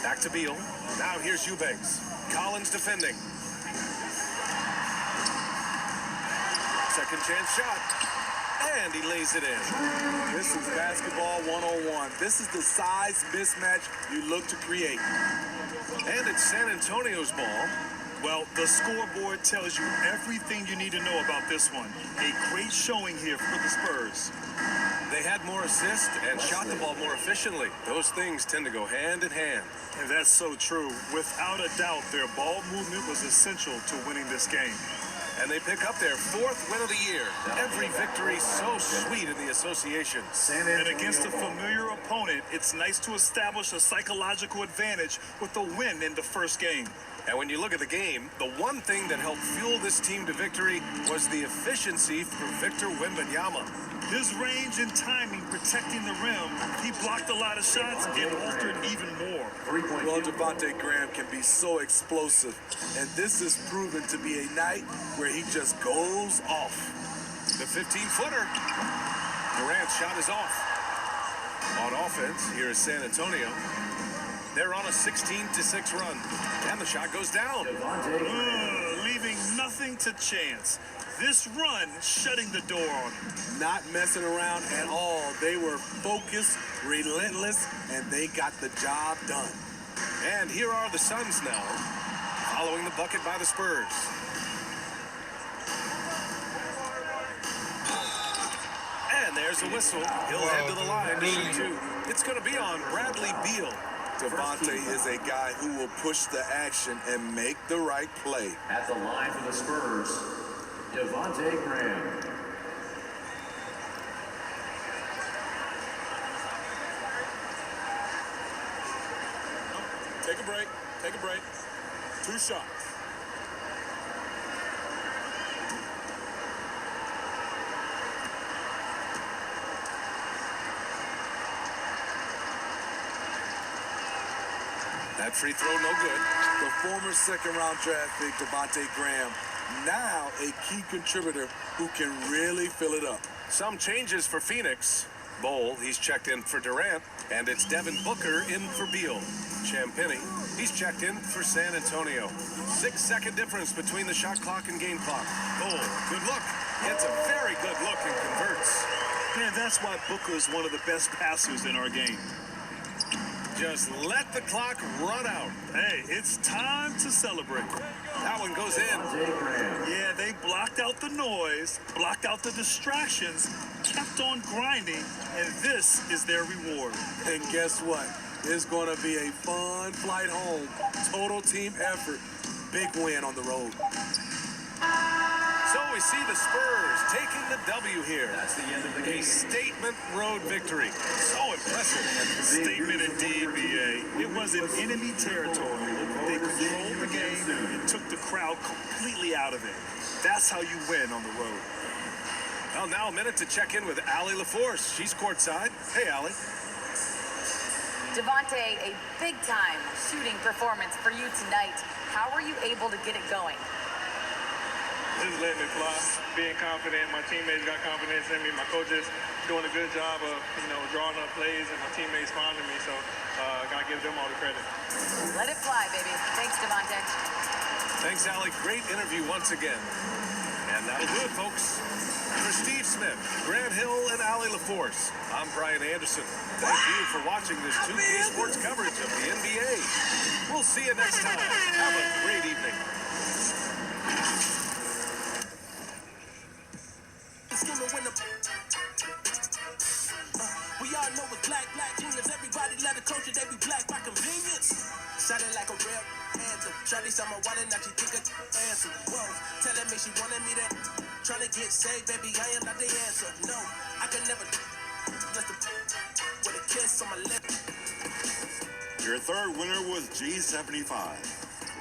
Back to Beal. Now here's Eubanks. Collins defending. Second chance shot. And he lays it in. This is basketball 101. This is the size mismatch you look to create. And it's San Antonio's ball. Well, the scoreboard tells you everything you need to know about this one. A great showing here for the Spurs. They had more assists and shot the ball more efficiently. Those things tend to go hand in hand. And that's so true. Without a doubt, their ball movement was essential to winning this game. And they pick up their fourth win of the year. Every victory so sweet in the association. And against a familiar opponent, it's nice to establish a psychological advantage with a win in the first game. And when you look at the game, the one thing that helped fuel this team to victory was the efficiency for Victor Wembanyama. His range and timing protecting the rim, he blocked a lot of shots and altered even more. Well, Devontae Graham can be so explosive, and this is proven to be a night where he just goes off. The 15-footer. Durant's shot is off. On offense, here is San Antonio. They're on a 16-6 run, and the shot goes down. Leaving nothing to chance. This run shutting the door on him. Not messing around at all. They were focused, relentless, and they got the job done. And here are the Suns now, following the bucket by the Spurs. And there's a whistle. He'll head to the line to shoot two. It's going to be on Bradley Beal. Devontae is a guy who will push the action and make the right play. At the line for the Spurs, Devontae Graham. Take a break. Take a break. 2 shots. That free throw, no good. The former second-round draft pick, Devontae Graham, now a key contributor who can really fill it up. Some changes for Phoenix. Bol, he's checked in for Durant, and it's Devin Booker in for Beal. Champagnie, he's checked in for San Antonio. 6-second difference between the shot clock and game clock. Bol, good look. Gets a very good look and converts. Man, that's why Booker is one of the best passers in our game. Just let the clock run out. Hey, it's time to celebrate. That one goes in. Yeah, they blocked out the noise, blocked out the distractions, kept on grinding, and this is their reward. And guess what? It's going to be a fun flight home. Total team effort. Big win on the road. So we see the Spurs taking the W here. That's the end of the game. A statement road victory. So impressive. Statement indeed, BA. It was in enemy territory. They controlled the game and took the crowd completely out of it. That's how you win on the road. Well, now a minute to check in with Allie LaForce. She's courtside. Hey, Allie. Devontae, a big-time shooting performance for you tonight. How were you able to get it going? Just letting it fly, being confident. My teammates got confidence in me. My coaches doing a good job of, drawing up plays, and my teammates finding me. So, gotta give them all the credit. Let it fly, baby. Thanks, Devontae. Thanks, Allie. Great interview once again. And that'll do it, folks. For Steve Smith, Grant Hill, and Allie LaForce, I'm Brian Anderson. Thank you for watching this 2K Sports coverage of the NBA. We'll see you next time. Have a great evening. We all know it's black genius. Everybody let the culture, they be black by convenience. Sounding like a real anthem. Shawty saw my wallet, now she think it's answer. Whoa, telling me she wanted me to trying to get saved, baby, I am not the answer. No, I can never just with a kiss on my lip. Your third winner was G75.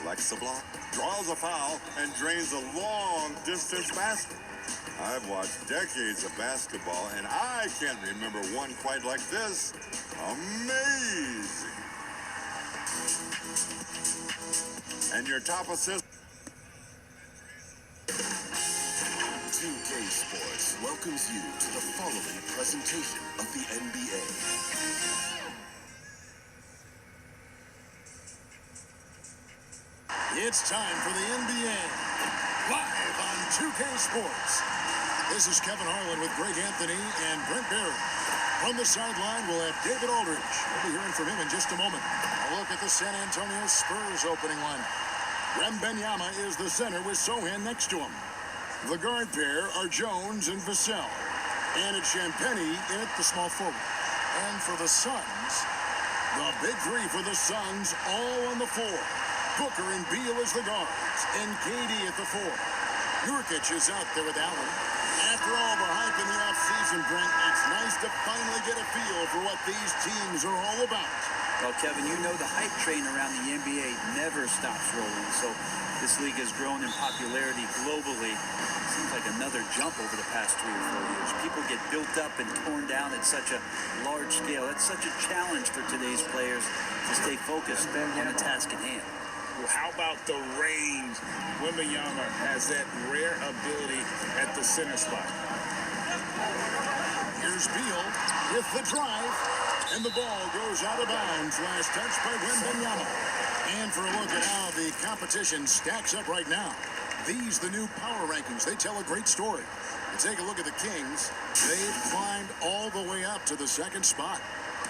Collects a block, draws a foul, and drains a long-distance basket. I've watched decades of basketball, and I can't remember one quite like this. Amazing. And your top assist. 2K Sports welcomes you to the following presentation of the NBA. It's time for the NBA, live on 2K Sports. This is Kevin Harlan with Greg Anthony and Brent Barry. From the sideline, we'll have David Aldridge. We'll be hearing from him in just a moment. A look at the San Antonio Spurs opening lineup. Wembanyama is the center with Sochan next to him. The guard pair are Jones and Vassell. And it's Champagnie in at the small forward. And for the Suns, the big three for the Suns all on the floor. Booker and Beal as the guards, and KD at the four. Nurkic is out there with Allen. After all the hype in the offseason, Brent, it's nice to finally get a feel for what these teams are all about. Well, Kevin, you know the hype train around the NBA never stops rolling, so this league has grown in popularity globally. Seems like another jump over the past 3 or 4 years. People get built up and torn down at such a large scale. That's such a challenge for today's players to stay focused on the task at hand. Well, how about the range? Wembanyama has that rare ability at the center spot. Here's Beal with the drive, and the ball goes out of bounds. Last touch by Wembanyama. And for a look at how the competition stacks up right now. These, the new power rankings, they tell a great story. You take a look at the Kings. They've climbed all the way up to the second spot.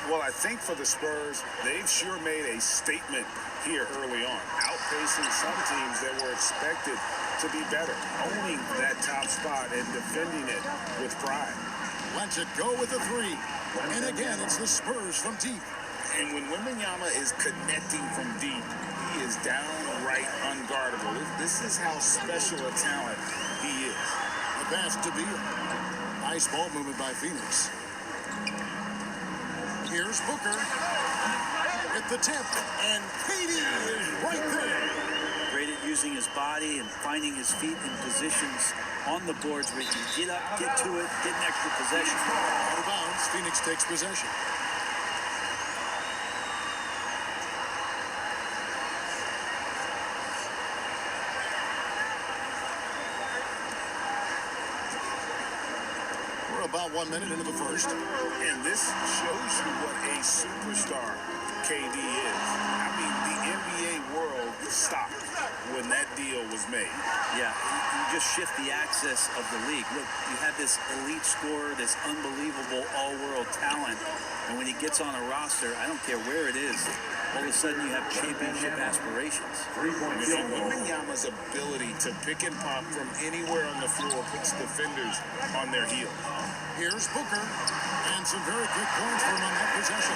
Well, I think for the Spurs, they've sure made a statement here early on, outpacing some teams that were expected to be better, owning that top spot and defending it with pride. Lets it go with a three. And again, it's the Spurs from deep. And when Wembanyama is connecting from deep, he is downright unguardable. This is how special a talent he is. The pass to Beal. Nice ball movement by Phoenix. Here's Booker at the tip, and KD is right there. Great at using his body and finding his feet in positions on the boards where he can get up, get to it, get an extra possession. Out of bounds, Phoenix takes possession. About 1 minute into the first. And this shows you what a superstar KD is. I mean, the NBA world stopped when that deal was made. Yeah, you just shift the axis of the league. Look, you have this elite scorer, this unbelievable all-world talent, and when he gets on a roster, I don't care where it is, all of a sudden you have championship aspirations. Wembanyama's ability to pick and pop from anywhere on the floor puts defenders on their heels. Here's Booker, and some very quick points for him on that possession.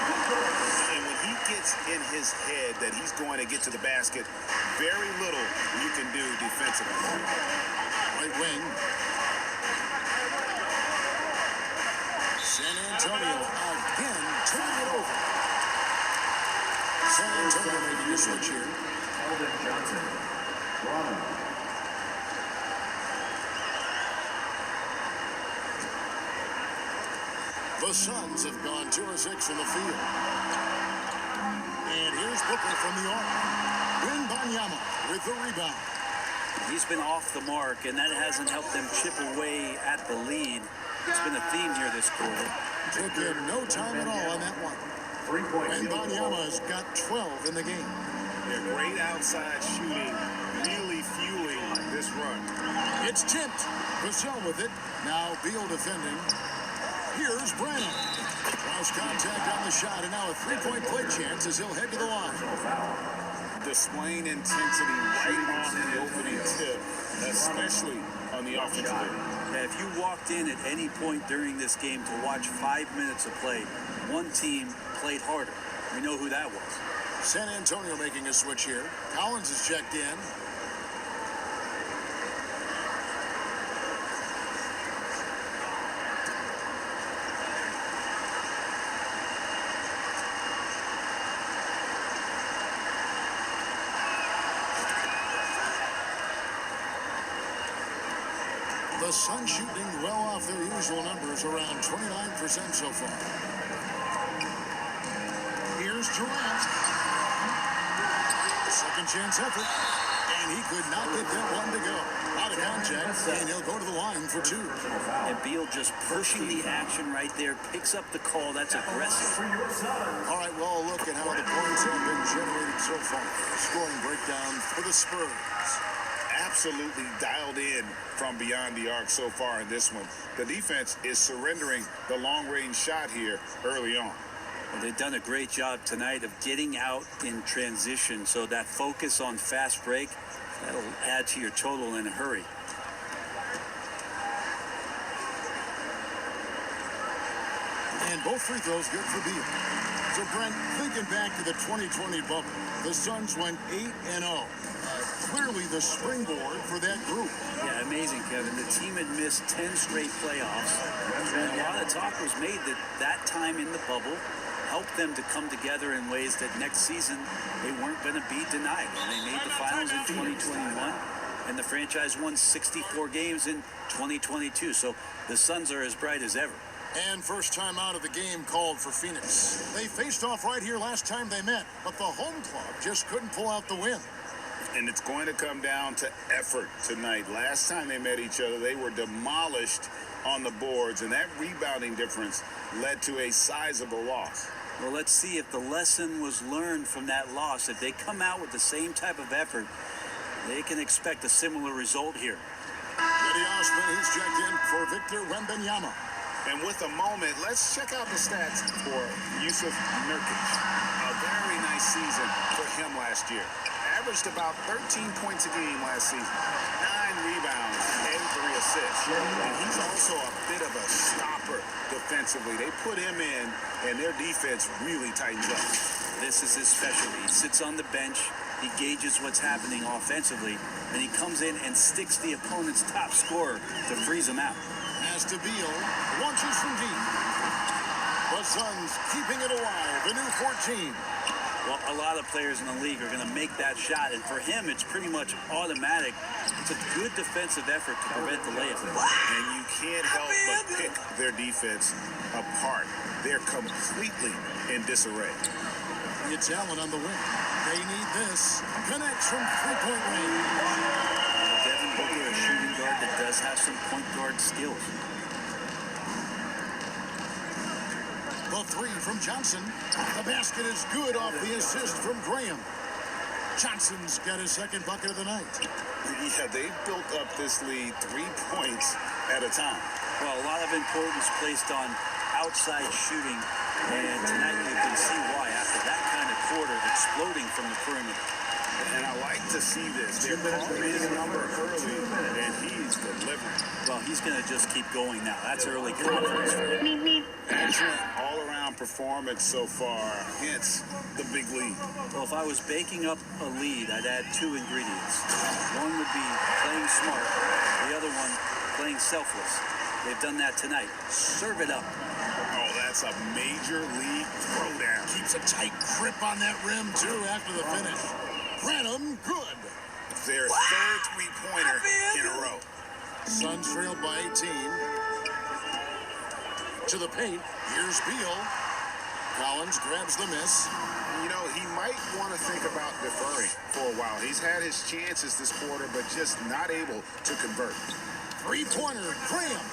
And when he gets in his head that he's going to get to the basket, very little you can do defensively. Right wing. San Antonio again turning it over. San Antonio making a switch here. Alden Johnson, Toronto. The Suns have gone 2 of 6 from the field. And here's Booker from the arc. Wembanyama with the rebound. He's been off the mark, and that hasn't helped them chip away at the lead. It's been a theme here this quarter. Took him no time at all on that one. Wembanyama has got 12 in the game. Yeah, great outside shooting, really fueling this run. It's tipped. Vassell with it. Now Beal defending. Here's Branham. Cross contact on the shot, and now a three-point play chance as he'll head to the line. Displaying intensity right on the opening tip, especially on the offensive end. Yeah, if you walked in at any point during this game to watch 5 minutes of play, one team played harder. We know who that was. San Antonio making a switch here. Collins is checked in. Suns shooting well off their usual numbers, around 29% so far. Here's Durant. Second chance effort. And he could not get that one to go. Out of contact, and he'll go to the line for two. And Beal just pushing the action right there, picks up the call. That's aggressive. All right, well, look at how the points have been generated so far. Scoring breakdown for the Spurs. Absolutely dialed in from beyond the arc so far in this one. The defense is surrendering the long-range shot here early on. Well, they've done a great job tonight of getting out in transition, so that focus on fast break, that'll add to your total in a hurry. And both free throws good for Beal. So, Brent, thinking back to the 2020 bubble, the Suns went 8-0. Clearly the springboard for that group. Yeah, amazing, Kevin. The team had missed 10 straight playoffs, and a lot of talk was made that that time in the bubble helped them to come together in ways that next season they weren't going to be denied. And they made the finals in 2021, and the franchise won 64 games in 2022. So the Suns are as bright as ever. And first time out of the game called for Phoenix. They faced off right here last time they met, but the home club just couldn't pull out the win. And it's going to come down to effort tonight. Last time they met each other, they were demolished on the boards, and that rebounding difference led to a sizable loss. Well, let's see if the lesson was learned from that loss. If they come out with the same type of effort, they can expect a similar result here. Eddie Osman, he's checked in for Victor Wembanyama. And with a moment, let's check out the stats for Jusuf Nurkic. A very nice season for him last year. Averaged about 13 points a game last season, 9 rebounds, and 3 assists. And he's also a bit of a stopper defensively. They put him in, and their defense really tightens up. This is his specialty. He sits on the bench, he gauges what's happening offensively, and he comes in and sticks the opponent's top scorer to freeze him out. As to Beal, launches from deep. The Suns keeping it alive, the new 14. Well, a lot of players in the league are going to make that shot, and for him, it's pretty much automatic. It's a good defensive effort to prevent the layup. And you can't help but pick their defense apart. They're completely in disarray. The Italian on the wing. They need this. Connects from three-point range. Devin Booker, a shooting guard that does have some point guard skills. The three from Johnson. The basket is good off the assist from Graham. Johnson's got his second bucket of the night. Yeah, they've built up this lead 3 points at a time. Well, a lot of importance placed on outside shooting, and tonight you can see why after that kind of quarter exploding from the perimeter. And I like to see this. They're calling his number early, and he's delivering. Well, he's going to just keep going now. That's early confidence for him. Excellent all-around performance so far, hence the big lead. Well, if I was baking up a lead, I'd add 2 ingredients. One would be playing smart. The other one, playing selfless. They've done that tonight. Serve it up. Oh, that's a major league throwdown. Keeps a tight grip on that rim, too, after the finish. Branham, good. Their third three-pointer in a row. Suns trailed by 18. To the paint. Here's Beal. Collins grabs the miss. You know, he might want to think about deferring for a while. He's had his chances this quarter, but just not able to convert. Three-pointer, Graham.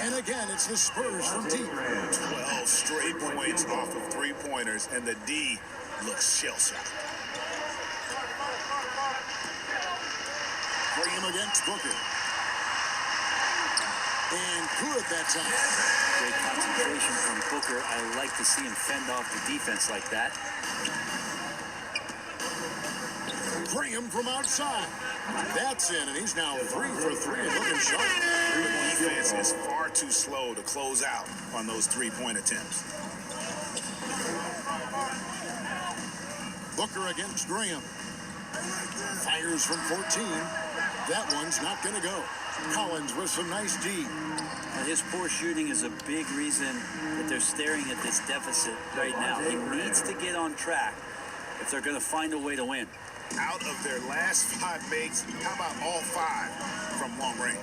And again, it's the Spurs from deep. 12 straight points off of three-pointers, and the D looks shell-shocked. Graham against Booker. And good that time. Great concentration from Booker. I like to see him fend off the defense like that. Graham from outside. That's in, and he's now 3 for 3 and looking sharp. The defense is far too slow to close out on those three-point attempts. Booker against Graham. Fires from 14. That one's not going to go. Collins with some nice D. His poor shooting is a big reason that they're staring at this deficit right now. He needs to get on track if they're going to find a way to win. Out of their last 5 makes, how about all 5 from long range?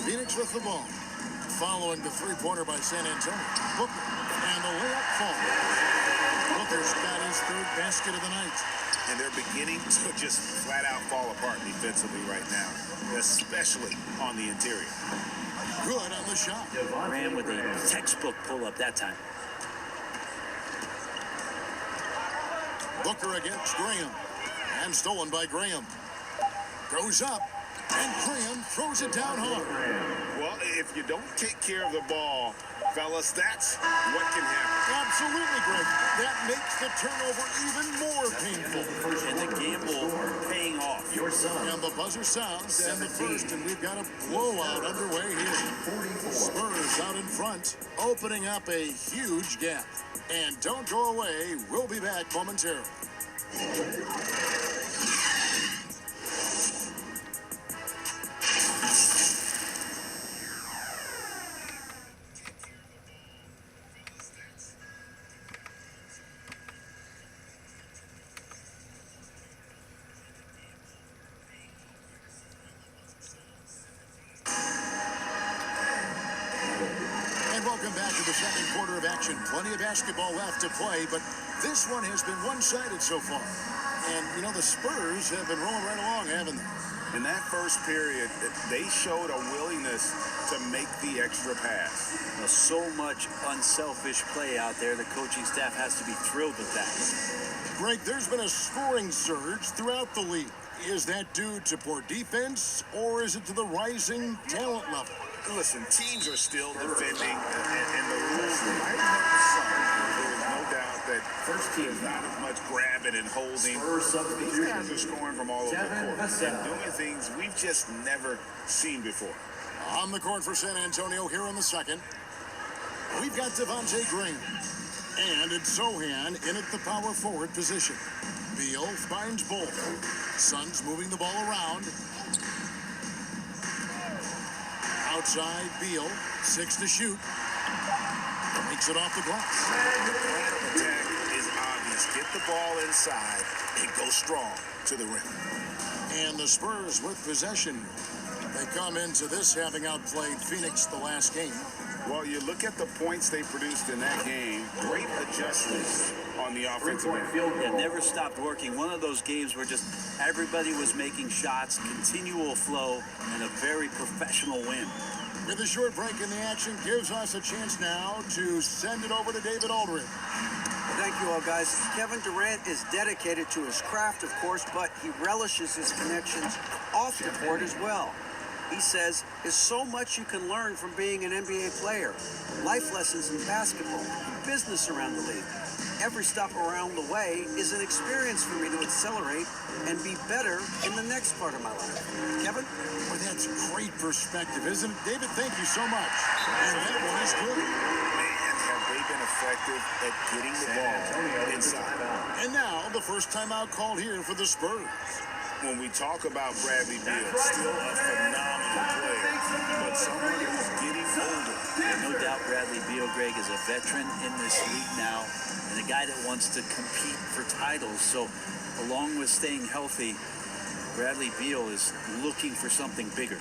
Phoenix with the ball. Following the three-pointer by San Antonio. Booker, and the layup falls. Booker's got his third basket of the night. And they're beginning to just flat out fall apart defensively right now, especially on the interior. Good on the shot. Ran with a textbook pull-up that time. Booker against Graham. And stolen by Graham. Goes up. And Graham throws it down hard. Well, if you don't take care of the ball, fellas, that's what can happen. Absolutely, Greg. That makes the turnover even more painful. And the gamble paying off. And the buzzer sounds, and the first, and we've got a blowout underway here. Spurs out in front, opening up a huge gap. And don't go away. We'll be back momentarily. Welcome back to the second quarter of action. Plenty of basketball left to play, but this one has been one-sided so far. And, you know, the Spurs have been rolling right along, haven't they? In that first period, they showed a willingness to make the extra pass. Now, so much unselfish play out there. The coaching staff has to be thrilled with that. Greg, there's been a scoring surge throughout the league. Is that due to poor defense, or is it to the rising talent level? Listen, teams are still defending, and the rules might help some. There is no doubt that there's not as much grabbing and holding. These guys are scoring from all over the court and doing things we've just never seen before. On the court for San Antonio here in the second. We've got Devontae Graham. And it's Sochan in at the power forward position. Beal finds Bull. Suns moving the ball around. Outside, Beal, 6 to shoot. Makes it off the glass. The plan of attack is obvious. Get the ball inside and go strong to the rim. And the Spurs with possession. They come into this having outplayed Phoenix the last game. Well, you look at the points they produced in that game. Great adjustments on the offensive end. Yeah, never stopped working. One of those games where just everybody was making shots, continual flow, and a very professional win. With a short break in the action, gives us a chance now to send it over to David Aldridge. Thank you all, guys. Kevin Durant is dedicated to his craft, of course, but he relishes his connections off the court as well. He says, there's so much you can learn from being an NBA player. Life lessons in basketball, business around the league. Every stop around the way is an experience for me to accelerate and be better in the next part of my life. Kevin? Well, that's great perspective, isn't it? David, thank you so much. And that one is good. Man, have they been effective at getting the ball inside. And now, the first timeout called here for the Spurs. When we talk about Bradley Beal, still a phenomenal player, but someone who's getting older. And no doubt Bradley Beal, Greg, is a veteran in this league now and a guy that wants to compete for titles. So along with staying healthy, Bradley Beal is looking for something bigger.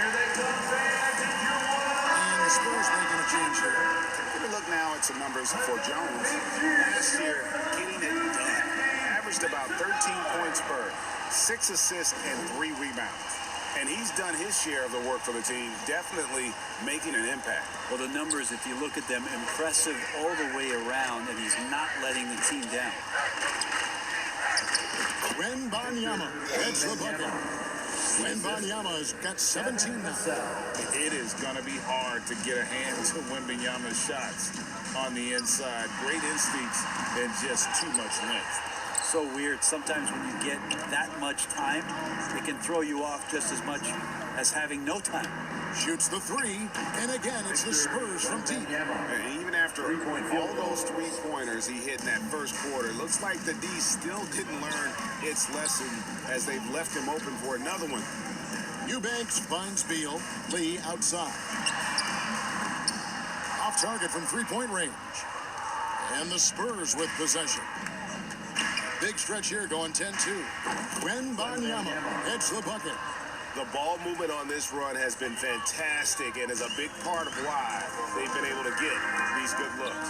And the Spurs making a change here. Take a look now at some numbers for Jones. Last year, getting it done. Averaged about 13 points per, 6 assists, and 3 rebounds. And he's done his share of the work for the team, definitely making an impact. Well, the numbers, if you look at them, impressive all the way around, and he's not letting the team down. Wembanyama hits the bucket. Wembanyama's got 17 now. It is going to be hard to get a hand to Wembanyama's shots on the inside. Great instincts and just too much length. So weird. Sometimes when you get that much time, it can throw you off just as much as having no time. Shoots the three, and again, it's the Spurs from deep. And even after all those three-pointers he hit in that first quarter, looks like the D still didn't learn its lesson as they've left him open for another one. Eubanks finds Beal. Lee outside. Off target from three-point range. And the Spurs with possession. Big stretch here going 10-2. Wembanyama hits the bucket. The ball movement on this run has been fantastic and is a big part of why they've been able to get these good looks.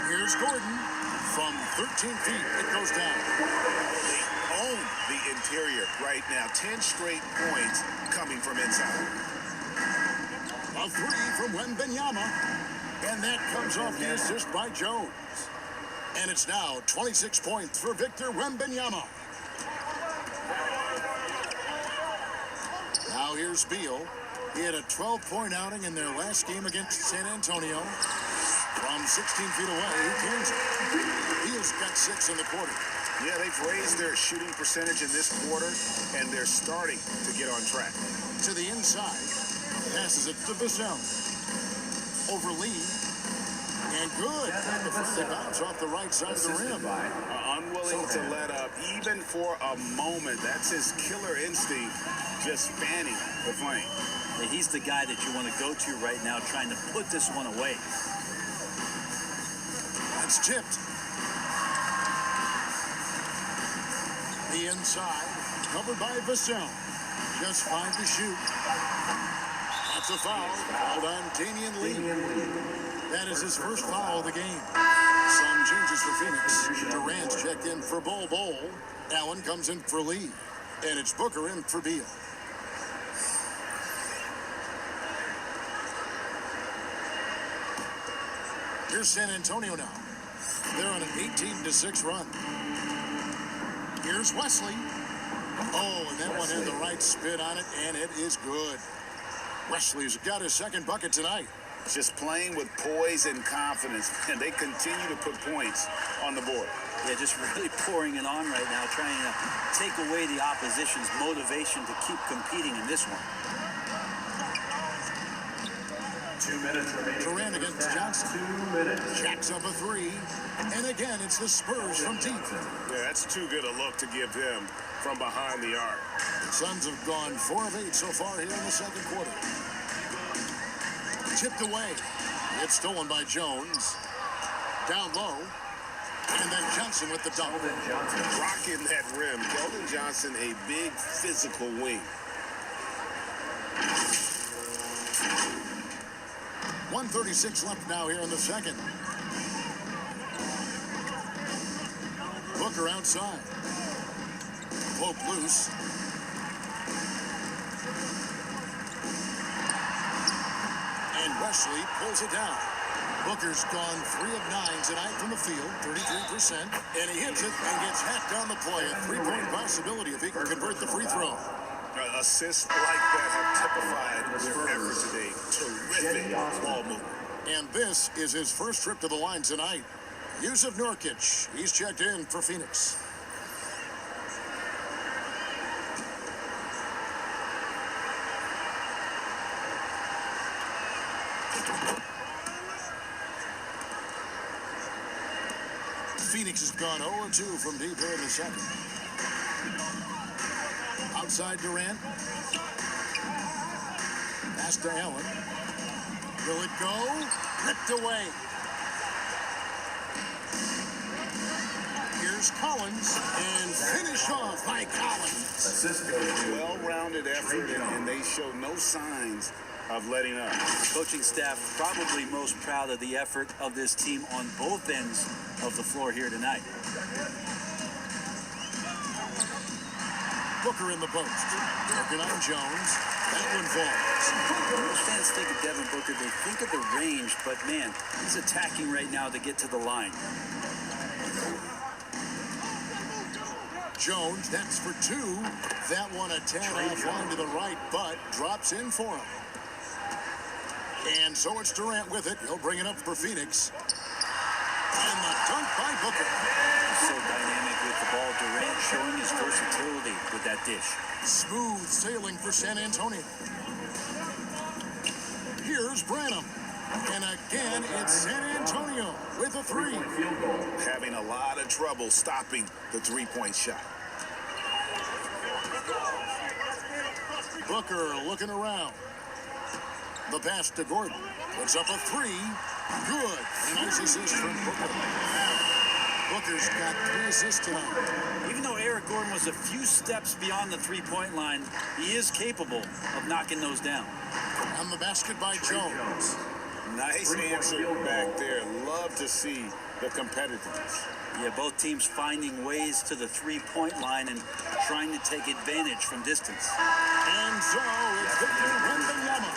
Here's Gordon from 13 feet. It goes down. They own the interior right now. 10 straight points coming from inside. A three from Wembanyama. And that comes off the assist by Jones. And it's now 26 points for Victor Wembanyama. Now here's Beal. He had a 12-point outing in their last game against San Antonio. From 16 feet away, he cleans it. Beal's got 6 in the quarter. Yeah, they've raised their shooting percentage in this quarter, and they're starting to get on track. To the inside. Passes it to Vassell. Over Lee. And good. The friendly bounce off the right side of the rim. Unwilling to let up, even for a moment. That's his killer instinct, just fanning the flame. Yeah, he's the guy that you want to go to right now, trying to put this one away. It's tipped. The inside, covered by Vassell. Just 5 to shoot. That's a foul. Fouled on Damian Lee. That is his first foul of the game. Some changes for Phoenix. Durant's checked in for Bol. Allen comes in for Lee. And it's Booker in for Beal. Here's San Antonio now. They're on an 18-6 run. Here's Wesley. Oh, and that one had the right spin on it, and it is good. Wesley's got his second bucket tonight. Just playing with poise and confidence, and they continue to put points on the board. Yeah, just really pouring it on right now, trying to take away the opposition's motivation to keep competing in this one. 2 minutes remaining. Durant against Johnson. 2 minutes. Jacks up a three, and again, it's the Spurs from deep. Yeah, that's too good a look to give him from behind the arc. The Suns have gone 4 of 8 so far here in the second quarter. Tipped away. It's stolen by Jones. Down low. And then Johnson with the double. Rocking that rim. Keldon Johnson, a big physical wing. 1:36 left now here in the second. Booker outside. Poke loose. And Wesley pulls it down. Booker's gone 3 of 9 tonight from the field, 33%. And he hits it and gets hacked on the play. A 3-point possibility if he can convert the free throw. Assists like that have typified their effort today. Terrific ball movement. And this is his first trip to the line tonight. Jusuf Nurkic, he's checked in for Phoenix. Phoenix has gone 0-2 from deep here in the second. Outside Durant. Pass to Allen. Will it go? Ripped away. Here's Collins, and finish off by Collins. Well-rounded effort, and they show no signs of letting up. Coaching staff probably most proud of the effort of this team on both ends of the floor here tonight. Booker in the post. Working on Jones. That one falls. Most fans think of Devin Booker, they think of the range, but man, he's attacking right now to get to the line. Jones, that's for two. That one a tad offline to the right, but drops in for him. And so it's Durant with it. He'll bring it up for Phoenix. And the dunk by Booker. So dynamic with the ball. Durant showing his versatility with that dish. Smooth sailing for San Antonio. Here's Branham. And again, it's San Antonio with a three. Having a lot of trouble stopping the three-point shot. Booker looking around. The pass to Gordon. Puts up a three. Good. Nice assist from Booker. Booker's got 3 assists tonight. Even though Eric Gordon was a few steps beyond the three-point line, he is capable of knocking those down. On the basket by Jones. Nice answer back there. Love to see the competitiveness. Yeah, both teams finding ways to the three-point line and trying to take advantage from distance. And so it's Victor Wembanyama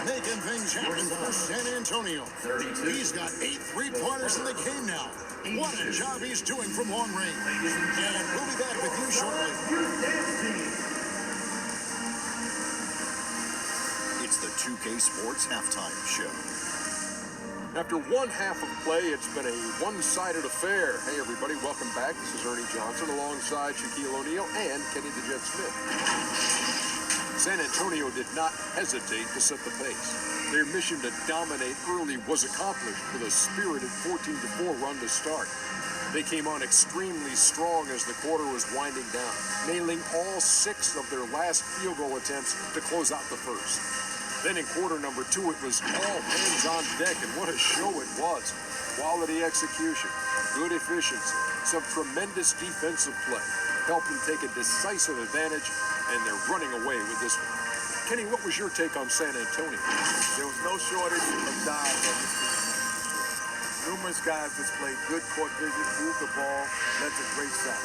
making things happen for San Antonio. He's got 8 3-pointers in the game now. What a job he's doing from long range. And we'll be back with you shortly. It's the 2K Sports Halftime Show. After one half of play, it's been a one-sided affair. Hey, everybody, welcome back. This is Ernie Johnson alongside Shaquille O'Neal and Kenny the Jet Smith. San Antonio did not hesitate to set the pace. Their mission to dominate early was accomplished with a spirited 14-4 run to start. They came on extremely strong as the quarter was winding down, nailing all 6 of their last field goal attempts to close out the first. Then in quarter number 2, it was all hands on deck, and what a show it was. Quality execution, good efficiency, some tremendous defensive play helped them take a decisive advantage, and they're running away with this one. Kenny, what was your take on San Antonio? There was no shortage of dives on this team. Numerous guys displayed good court vision, moved the ball, led to great shots.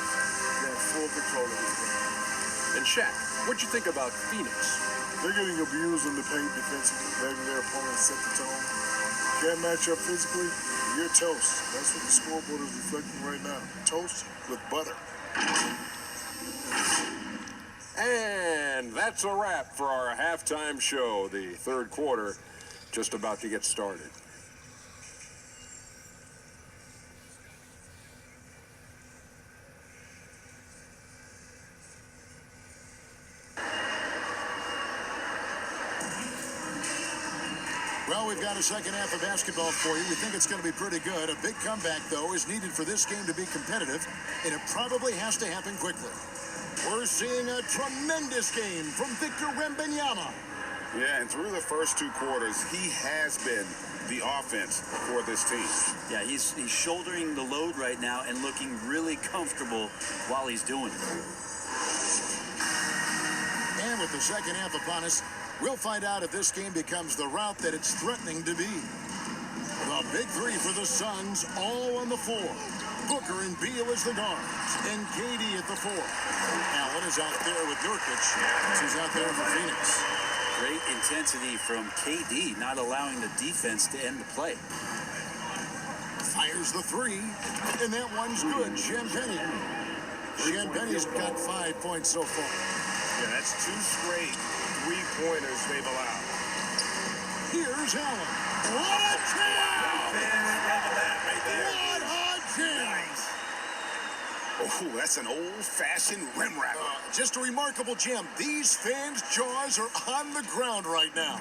They had full control of this game. And Shaq, what'd you think about Phoenix? They're getting abused in the paint defensively, letting their opponents set the tone. Can't match up physically, you're toast. That's what the scoreboard is reflecting right now. Toast with butter. And that's a wrap for our halftime show. The third quarter just about to get started. Well, we've got a second half of basketball for you. We think it's going to be pretty good. A big comeback, though, is needed for this game to be competitive, and it probably has to happen quickly. We're seeing a tremendous game from Victor Wembanyama. Yeah, and through the first 2 quarters, he has been the offense for this team. Yeah, he's shouldering the load right now and looking really comfortable while he's doing it. And with the second half upon us, we'll find out if this game becomes the route that it's threatening to be. The big 3 for the Suns, all on the floor. Booker and Beal as the guards, and KD at the 4. Allen is out there with Nurkic. He's out there for Phoenix. Great intensity from KD, not allowing the defense to end the play. Fires the 3, and that one's good. Champagne's got 5 points so far. Yeah, that's 2 straight 3-pointers they've allowed. Here's Allen. What a jam! What a jam! Nice. Oh, that's an old-fashioned rim wrap. Just a remarkable jam. These fans' jaws are on the ground right now.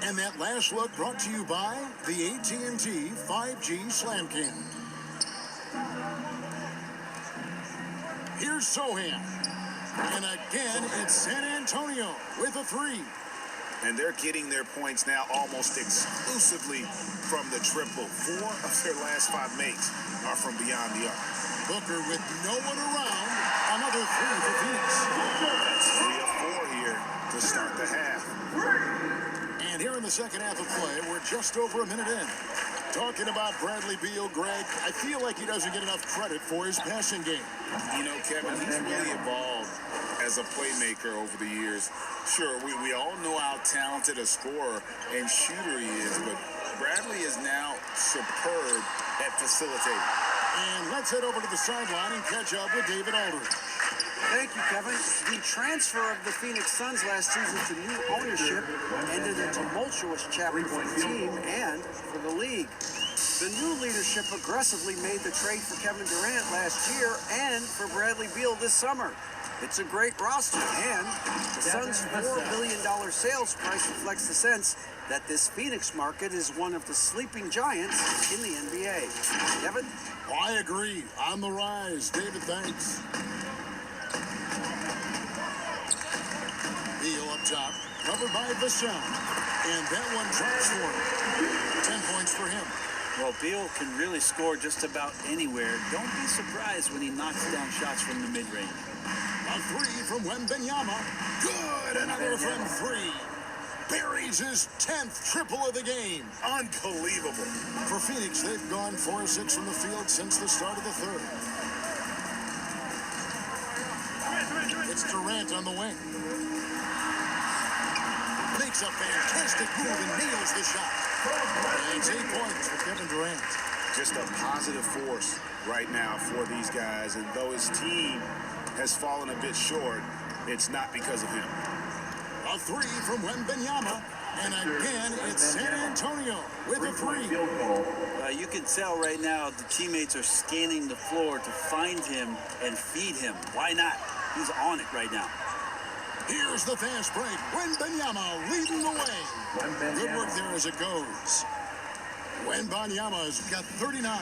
And that last look brought to you by the AT&T 5G Slam Cam. Here's Sohan. And again, it's San Antonio with a 3. And they're getting their points now almost exclusively from the triple. 4 of their last 5 makes are from beyond the arc. Booker with no one around. Another 3 for Phoenix. That's 3 of 4 here to start the half. And here in the second half of play, we're just over a minute in. Talking about Bradley Beal, Greg, I feel like he doesn't get enough credit for his passing game. You know, Kevin, he's really evolved as a playmaker over the years. Sure, we all know how talented a scorer and shooter he is, but Bradley is now superb at facilitating. And let's head over to the sideline and catch up with David Aldridge. Thank you, Kevin. The transfer of the Phoenix Suns last season to new ownership ended a tumultuous chapter for the team and for the league. The new leadership aggressively made the trade for Kevin Durant last year and for Bradley Beal this summer. It's a great roster, and the Suns' $4 billion sales price reflects the sense that this Phoenix market is one of the sleeping giants in the NBA. Kevin? I agree. On the rise. David, thanks. Beal up top, covered by Vassell. And that one drops for him. 10 points for him. Well, Beal can really score just about anywhere. Don't be surprised when he knocks down shots from the mid-range. A three from Wembanyama. Good, another from three. Buries his 10th triple of the game. Unbelievable. For Phoenix, they've gone 4 of 6 from the field since the start of the third. It's Durant on the wing. Makes a fantastic move and nails the shot. And it's 8 points for Kevin Durant. Just a positive force right now for these guys, and though his team has fallen a bit short, it's not because of him. A three from Wembanyama, and again it's San Antonio with a three. You can tell right now the teammates are scanning the floor to find him and feed him. Why not? He's on it right now. Here's the fast break. Wembanyama leading the way. Good work there as it goes. Wembanyama's got 39.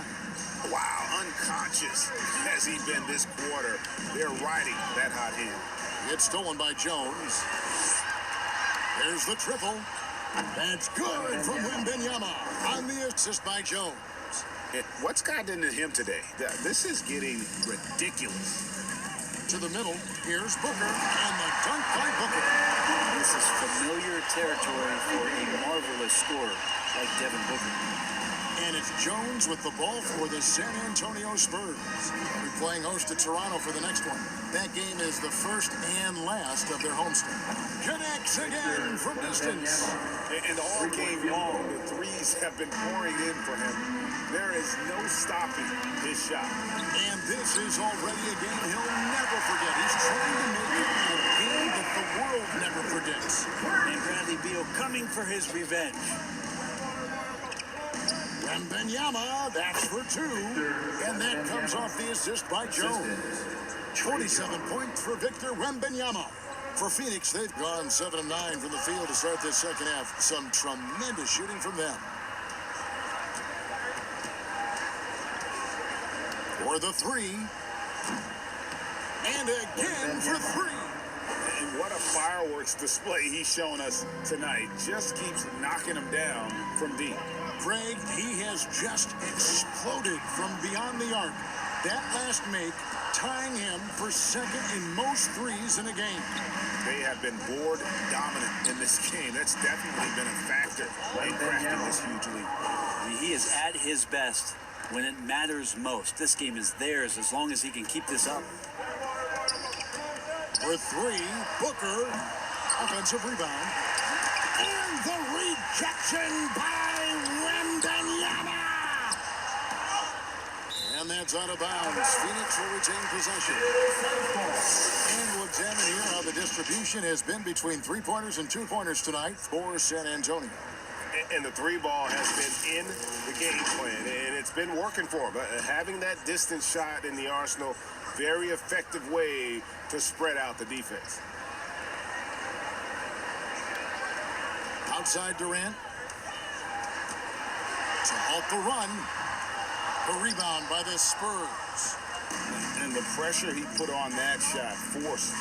Wow, unconscious has he been this quarter. They're riding that hot hand. It's stolen by Jones. There's the triple. That's good from Wembanyama on the assist by Jones. What's gotten into him today? This is getting ridiculous. To the middle, here's Booker, and the dunk by Booker. This is familiar territory for a marvelous scorer like Devin Booker. And it's Jones with the ball for the San Antonio Spurs. They'll be playing host to Toronto for the next one. That game is the first and last of their homestand. Connects again from distance. And all game long, the threes have been pouring in for him. There is no stopping his shot. And this is already a game he'll never forget. He's trying to make it a game that the world never predicts. And Bradley Beal coming for his revenge. Wembanyama, that's for two. And that comes off the assist by Jones. 27 points for Victor Wembanyama. For Phoenix, they've gone 7 of 9 from the field to start this second half. Some tremendous shooting from them. For the three. And again for three. And what a fireworks display he's shown us tonight. Just keeps knocking them down from deep. Greg, he has just exploded from beyond the arc. That last make tying him for second in most threes in a game. They have been board dominant in this game. That's definitely been a factor in crafting this huge lead. I mean, he is at his best when it matters most. This game is theirs as long as he can keep this up. For three, Booker, offensive rebound. And the rejection by Wembanyama. And that's out of bounds. Phoenix will retain possession. And we'll examine here how the distribution has been between three-pointers and two-pointers tonight for San Antonio. And the three ball has been in the game plan, and it's been working for him. Having that distance shot in the arsenal, very effective way to spread out the defense. Outside Durant. To halt the run. The rebound by the Spurs. And the pressure he put on that shot forced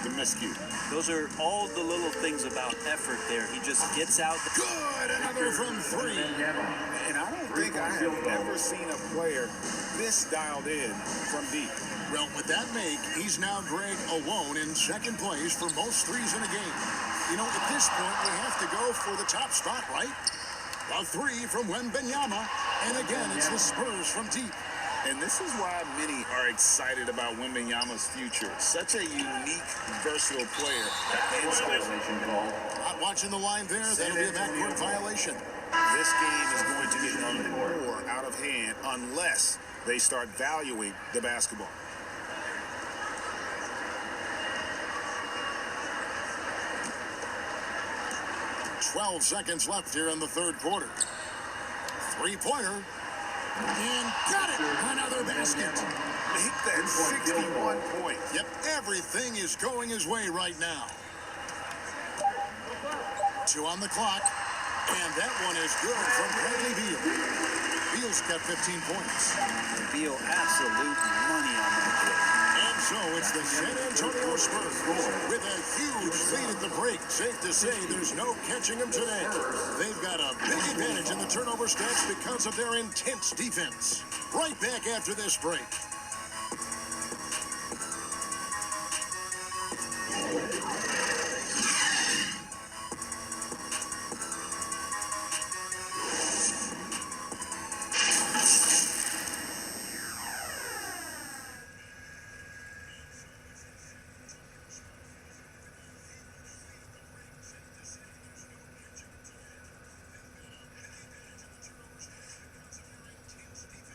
the miscue. Those are all the little things about effort there. He just gets out. Good, another from three. And I don't think I have ever seen a player this dialed in from deep. Well, with that make, he's now Greg alone in second place for most threes in a game. You know, at this point, we have to go for the top spot, right? A three from Wembanyama. And again, it's the Spurs from deep. And this is why many are excited about Wembanyama's future. Such a unique, versatile player. Not watching the line there. That'll be a backcourt violation. This game is going to get even more out of hand unless they start valuing the basketball. "12 seconds left here in the third quarter. Three-pointer. And got it. Another basket. Make that 61 points. Yep, everything is going his way right now. 2 on the clock. And that one is good from Bradley Beal. Beal's got 15 points. Beal, absolute money on that play. And so it's the San Antonio Spurs with a huge lead at the break. Safe to say there's no catching them today. They've got a big advantage in the turnover stats because of their intense defense. Right back after this break.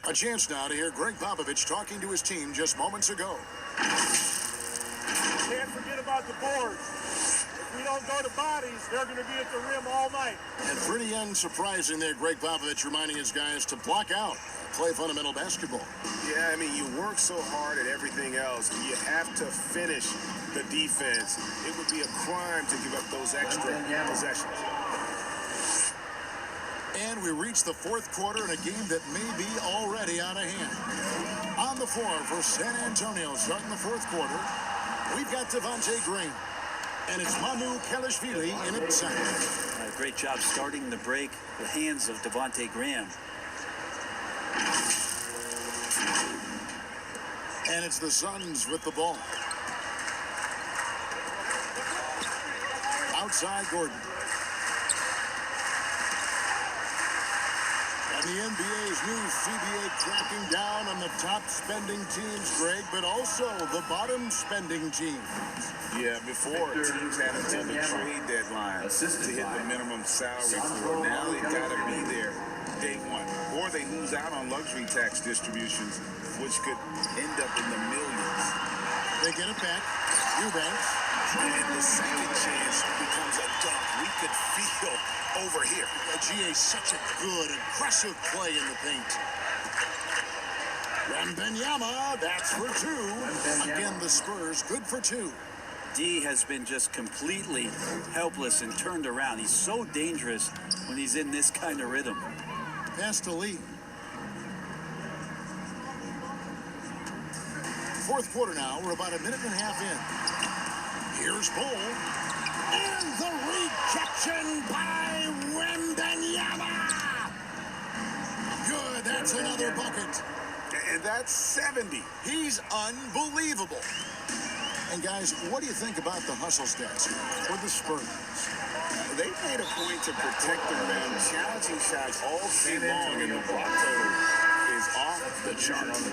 A chance now to hear Greg Popovich talking to his team just moments ago. Can't forget about the boards. If we don't go to bodies, they're going to be at the rim all night. And pretty unsurprising there, Greg Popovich reminding his guys to block out, play fundamental basketball. Yeah, I mean, you work so hard at everything else. You have to finish the defense. It would be a crime to give up those extra possessions. And we reach the fourth quarter in a game that may be already out of hand. On the floor for San Antonio starting the fourth quarter, we've got Devontae Green. And it's Manu Kalashvili in at center. Great job starting the break. The hands of Devontae Graham. And it's the Suns with the ball. Outside Gordon. And the NBA's new CBA cracking down on the top spending teams, Greg, but also the bottom spending teams. Yeah, before teams had until the trade deadline to hit the minimum salary floor. Now they've got to be there day one. Or they lose out on luxury tax distributions, which could end up in the millions. They get it back. Eubanks. And the second chance becomes a dunk. We could feel over here. GA, such a good, aggressive play in the paint. Wembanyama, that's for 2. Again, the Spurs, good for 2. D has been just completely helpless and turned around. He's so dangerous when he's in this kind of rhythm. Pass to Lee. Fourth quarter now. We're about a minute and a half in. Here's Bull. And the rejection by Wembanyama. Good. That's another bucket. And that's 70. He's unbelievable. And guys, what do you think about the hustle stats for the Spurs? They made a point to protect the rim, challenging shots all day long, and the block total is off the charts.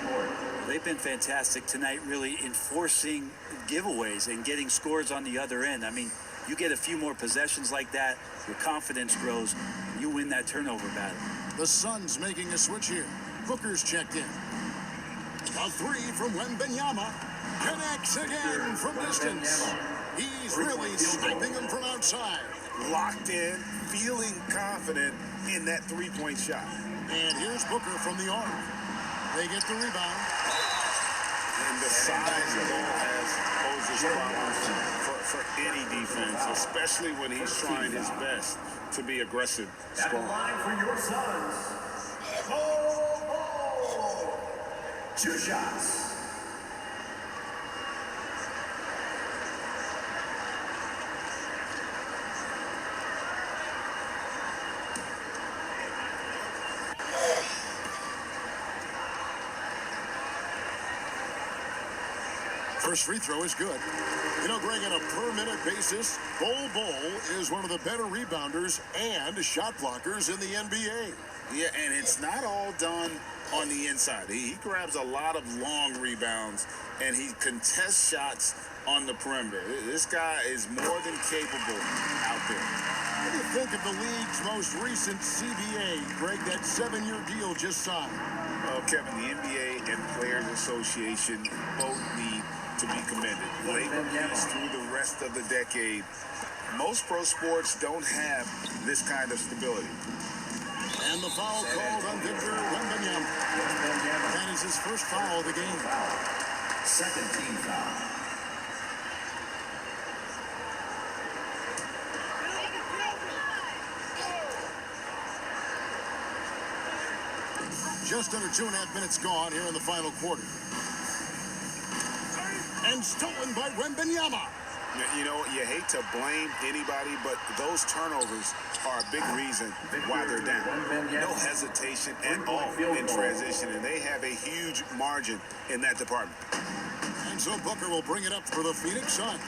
They've been fantastic tonight, really enforcing giveaways and getting scores on the other end. I mean, you get a few more possessions like that, your confidence grows, and you win that turnover battle. The Suns making a switch here. Booker's checked in. A 3 from Wembanyama. Connects again from distance. He's really sniping him from outside. Locked in, feeling confident in that three-point shot. And here's Booker from the arc. They get the rebound. And the size of all poses problems for any defense, especially when he's trying his best to be aggressive. At the line for your Suns, 2 shots. First free throw is good. You know, Greg, on a per-minute basis, Bol is one of the better rebounders and shot blockers in the NBA. Yeah, and it's not all done on the inside. He grabs a lot of long rebounds, and he contests shots on the perimeter. This guy is more than capable out there. What do you think of the league's most recent CBA, Greg, that 7-year deal just signed? Well, Kevin, the NBA and Players Association both need to be commended. Labor peace through the rest of the decade. Most pro sports don't have this kind of stability. And the foul called on Victor Wembanyama. That is his first foul of the game. Second team foul. Just under 2.5 minutes gone here in the final quarter. And stolen by Wembanyama. You know, you hate to blame anybody, but those turnovers are a big reason why they're down. No hesitation at all in transition, and they have a huge margin in that department. And so Booker will bring it up for the Phoenix Suns.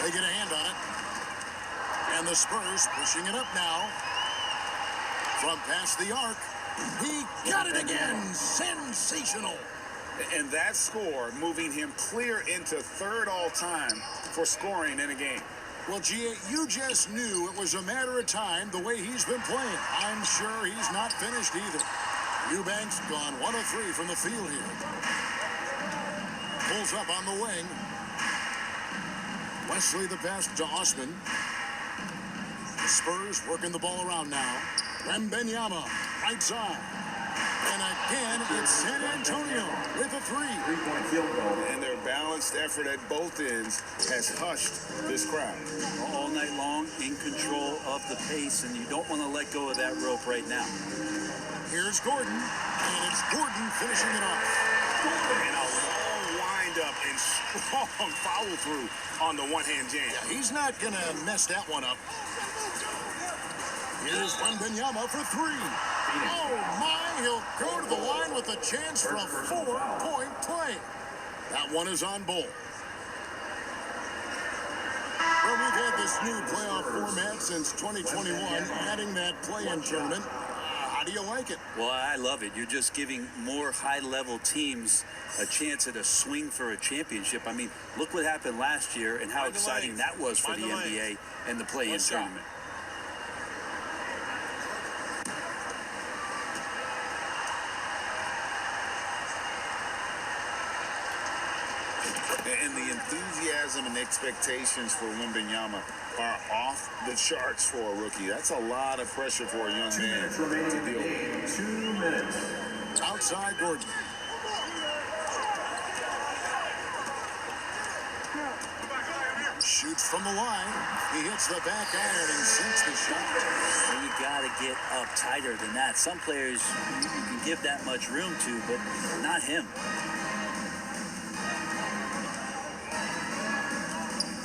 They get a hand on it. And the Spurs pushing it up now. From past the arc. He got it again. Sensational. And that score moving him clear into third all-time for scoring in a game. Well, G.A., you just knew it was a matter of time the way he's been playing. I'm sure he's not finished either. Eubanks gone 1 of 3 from the field here. Pulls up on the wing. Wesley the pass to Osman. The Spurs working the ball around now. Wembanyama, right side. And again, it's San Antonio with a 3. Three-point field goal. And their balanced effort at both ends has hushed this crowd. All night long, in control of the pace, and you don't want to let go of that rope right now. Here's Gordon, and it's Gordon finishing it off. And a long wind-up and strong follow-through on the one-hand jam. Yeah, he's not going to mess that one up. Here's Wembanyama for 3. Oh, my, he'll go to the line with a chance for a 4-point play. That one is on Bull. Well, we've had this new playoff format since 2021, adding that play-in tournament. How do you like it? Well, I love it. You're just giving more high-level teams a chance at a swing for a championship. I mean, look what happened last year and how exciting that was for the NBA and the play-in tournament. And the enthusiasm and expectations for Wembanyama are off the charts for a rookie. That's a lot of pressure for a young man to deal with. 2 minutes. Outside Gordon. Shoots from the line. He hits the back iron and sinks the shot. Well, you got to get up tighter than that. Some players you can give that much room to, but not him.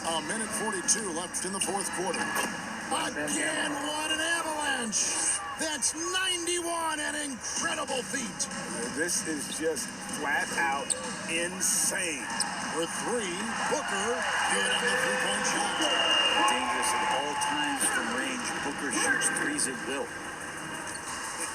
A minute 42 left in the fourth quarter. Again, what an avalanche! That's 91, an incredible feat. This is just flat out insane. For 3, Booker, good on the 3-point shot. Dangerous at all times from range. Booker shoots threes at will.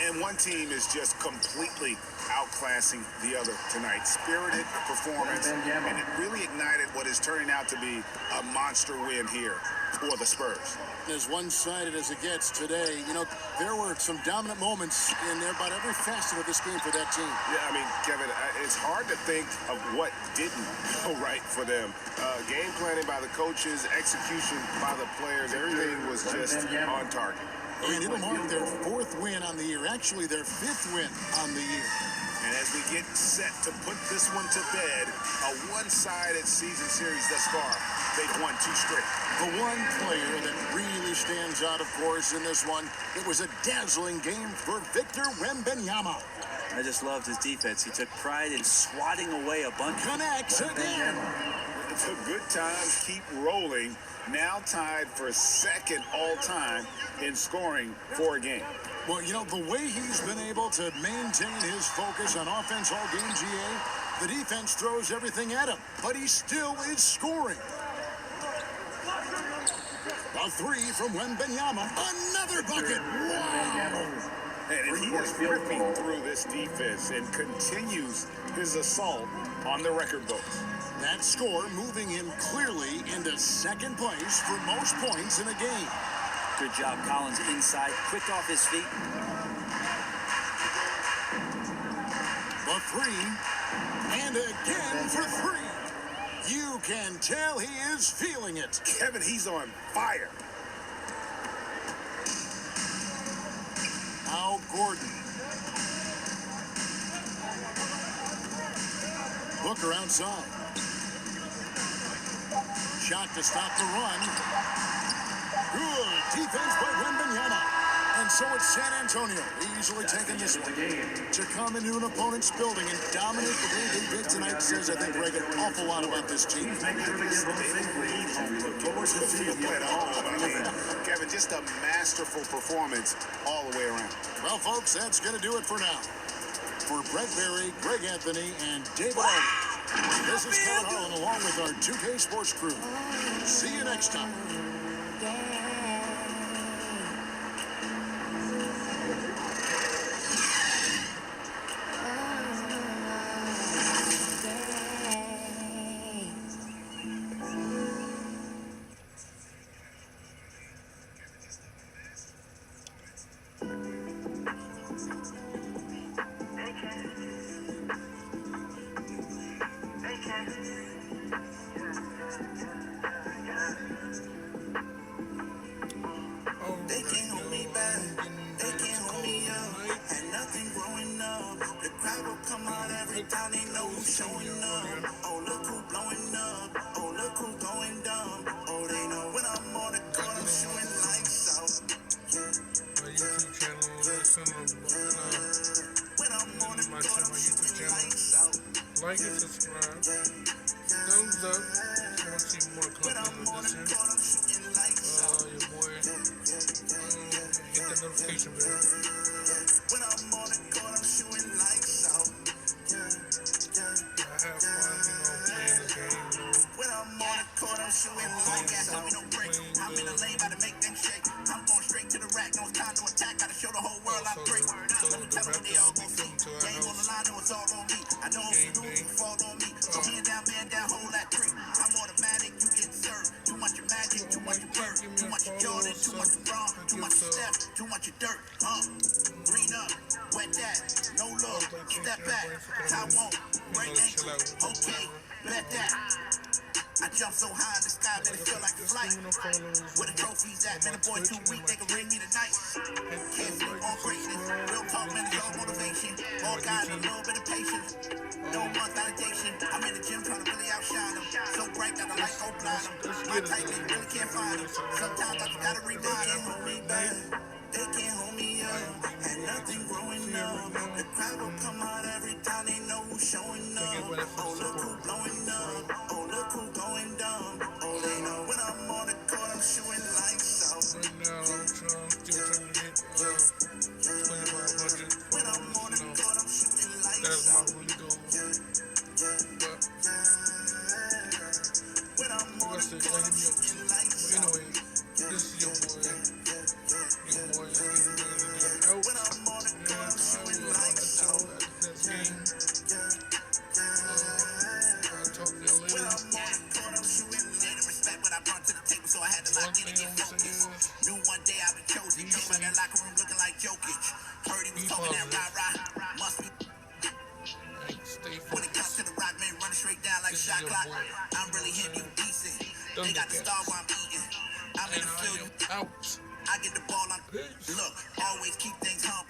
And one team is just completely outclassing the other tonight. Spirited performance, and it really ignited what is turning out to be a monster win here for the Spurs. As one-sided as it gets today, you know, there were some dominant moments in about every facet of this game for that team. Yeah, I mean, Kevin, it's hard to think of what didn't go right for them. Game planning by the coaches, execution by the players, everything was just on target. And it'll mark their 4th win on the year, actually their 5th win on the year. And as we get set to put this one to bed, a one-sided season series thus far, they've won 2 straight. The one player that really stands out, of course, in this one, it was a dazzling game for Victor Wembanyama. I just loved his defense. He took pride in swatting away a bunch. Connects again. The good times keep rolling. Now tied for 2nd all-time in scoring for a game. Well, you know, the way he's been able to maintain his focus on offense all game, GA, the defense throws everything at him, but he still is scoring. A 3 from Wembanyama. Another bucket. And he is ripping through this defense and continues his assault on the record books. That score moving him clearly into second place for most points in a game. Good job, Collins inside, quick off his feet. The three, and again for three. You can tell he is feeling it. Kevin, he's on fire. Now Gordon. Booker outside. Shot to stop the run. Good defense by Wembanyama. And so it's San Antonio easily taking this one. To come into an opponent's building and dominate the way they did tonight says, I think, Greg, an awful lot about this team. Kevin, just a masterful performance all the way around. Well, folks, that's going to do it for now. For Brent Barry, Greg Anthony, and David Aldridge, this is Kevin Harlan along with our 2K Sports crew. See you next time. They can't hold me back, they can't hold me up. Had nothing growing up. The crowd will come out every time they know who's showing up. Oh, look who blowing up. Oh, look who going dumb. Oh, they know when I'm on the court, I'm shooting lights out. My YouTube channel, listen, When I'm on the court, I'm shooting lights out. like and subscribe. Thumbs up. If you want to see more content of this here. Your boy. Hit the notification bell. When I'm on the court, I'm shooting lights out. I have fun, playing the game, When I'm on the court, I'm shooting lights out. No break. I'm in the lane, about to make them shake. I'm going straight to the rack. No time to attack. Gotta show the whole world I'm great. Let me tell them what they all gon' see. Game on the line, it was all on me. I know if you lose, you fall on me. So hand down, hold that three. I'm automatic, you get served. Too much of magic, too much of bird. Too much of Jordan, too much of Braun. Too much of Steph, too much of dirt. Green up, wet that. No look, step back. Taiwan, break ankle. Okay, bet that. I jump so high in the sky, man, it feel like a flight. Where the trophies at, man, the boy too weak, they can ring me tonight. Can't sleep on greatness. Real talk, man, it's all motivation. All guys, a little bit of patience. No more validation. I'm in the gym trying to really outshine them. So bright that I like go blind them. My type, they really can't find them. Sometimes I just gotta remind them. They can't hold me back. They can't hold me up. Had nothing growing up. The crowd will come out every time they know who's showing up. Oh, look who blowing up. Oh, look who going dumb. Oh, they know when I'm on the court, I'm shooting lights out. Right now, I'm still trying to hit 2,500. When I'm on the court, I'm shooting lights out. That's my really goal. But when I'm on the court, I'm shooting lights out. Anyway, this is your boy. Your boy is getting ready to get out. When I'm on the court, I'm shooting lights out. Next game. I'll talk to y'all later. When I'm on the court, I'm shooting. They didn't respect what I brought to the table, so I had to lock in and get focused. Knew one day I'd be chosen. Came out that locker room looking like Jokic. Heard he was talking that rah-rah. Must be. When it comes to the rock, man, running straight down like shot clock. I'm really him, you decent. They got the star while I'm eating. I'm in the field. Out. I get the ball, I'm look, always keep things humble.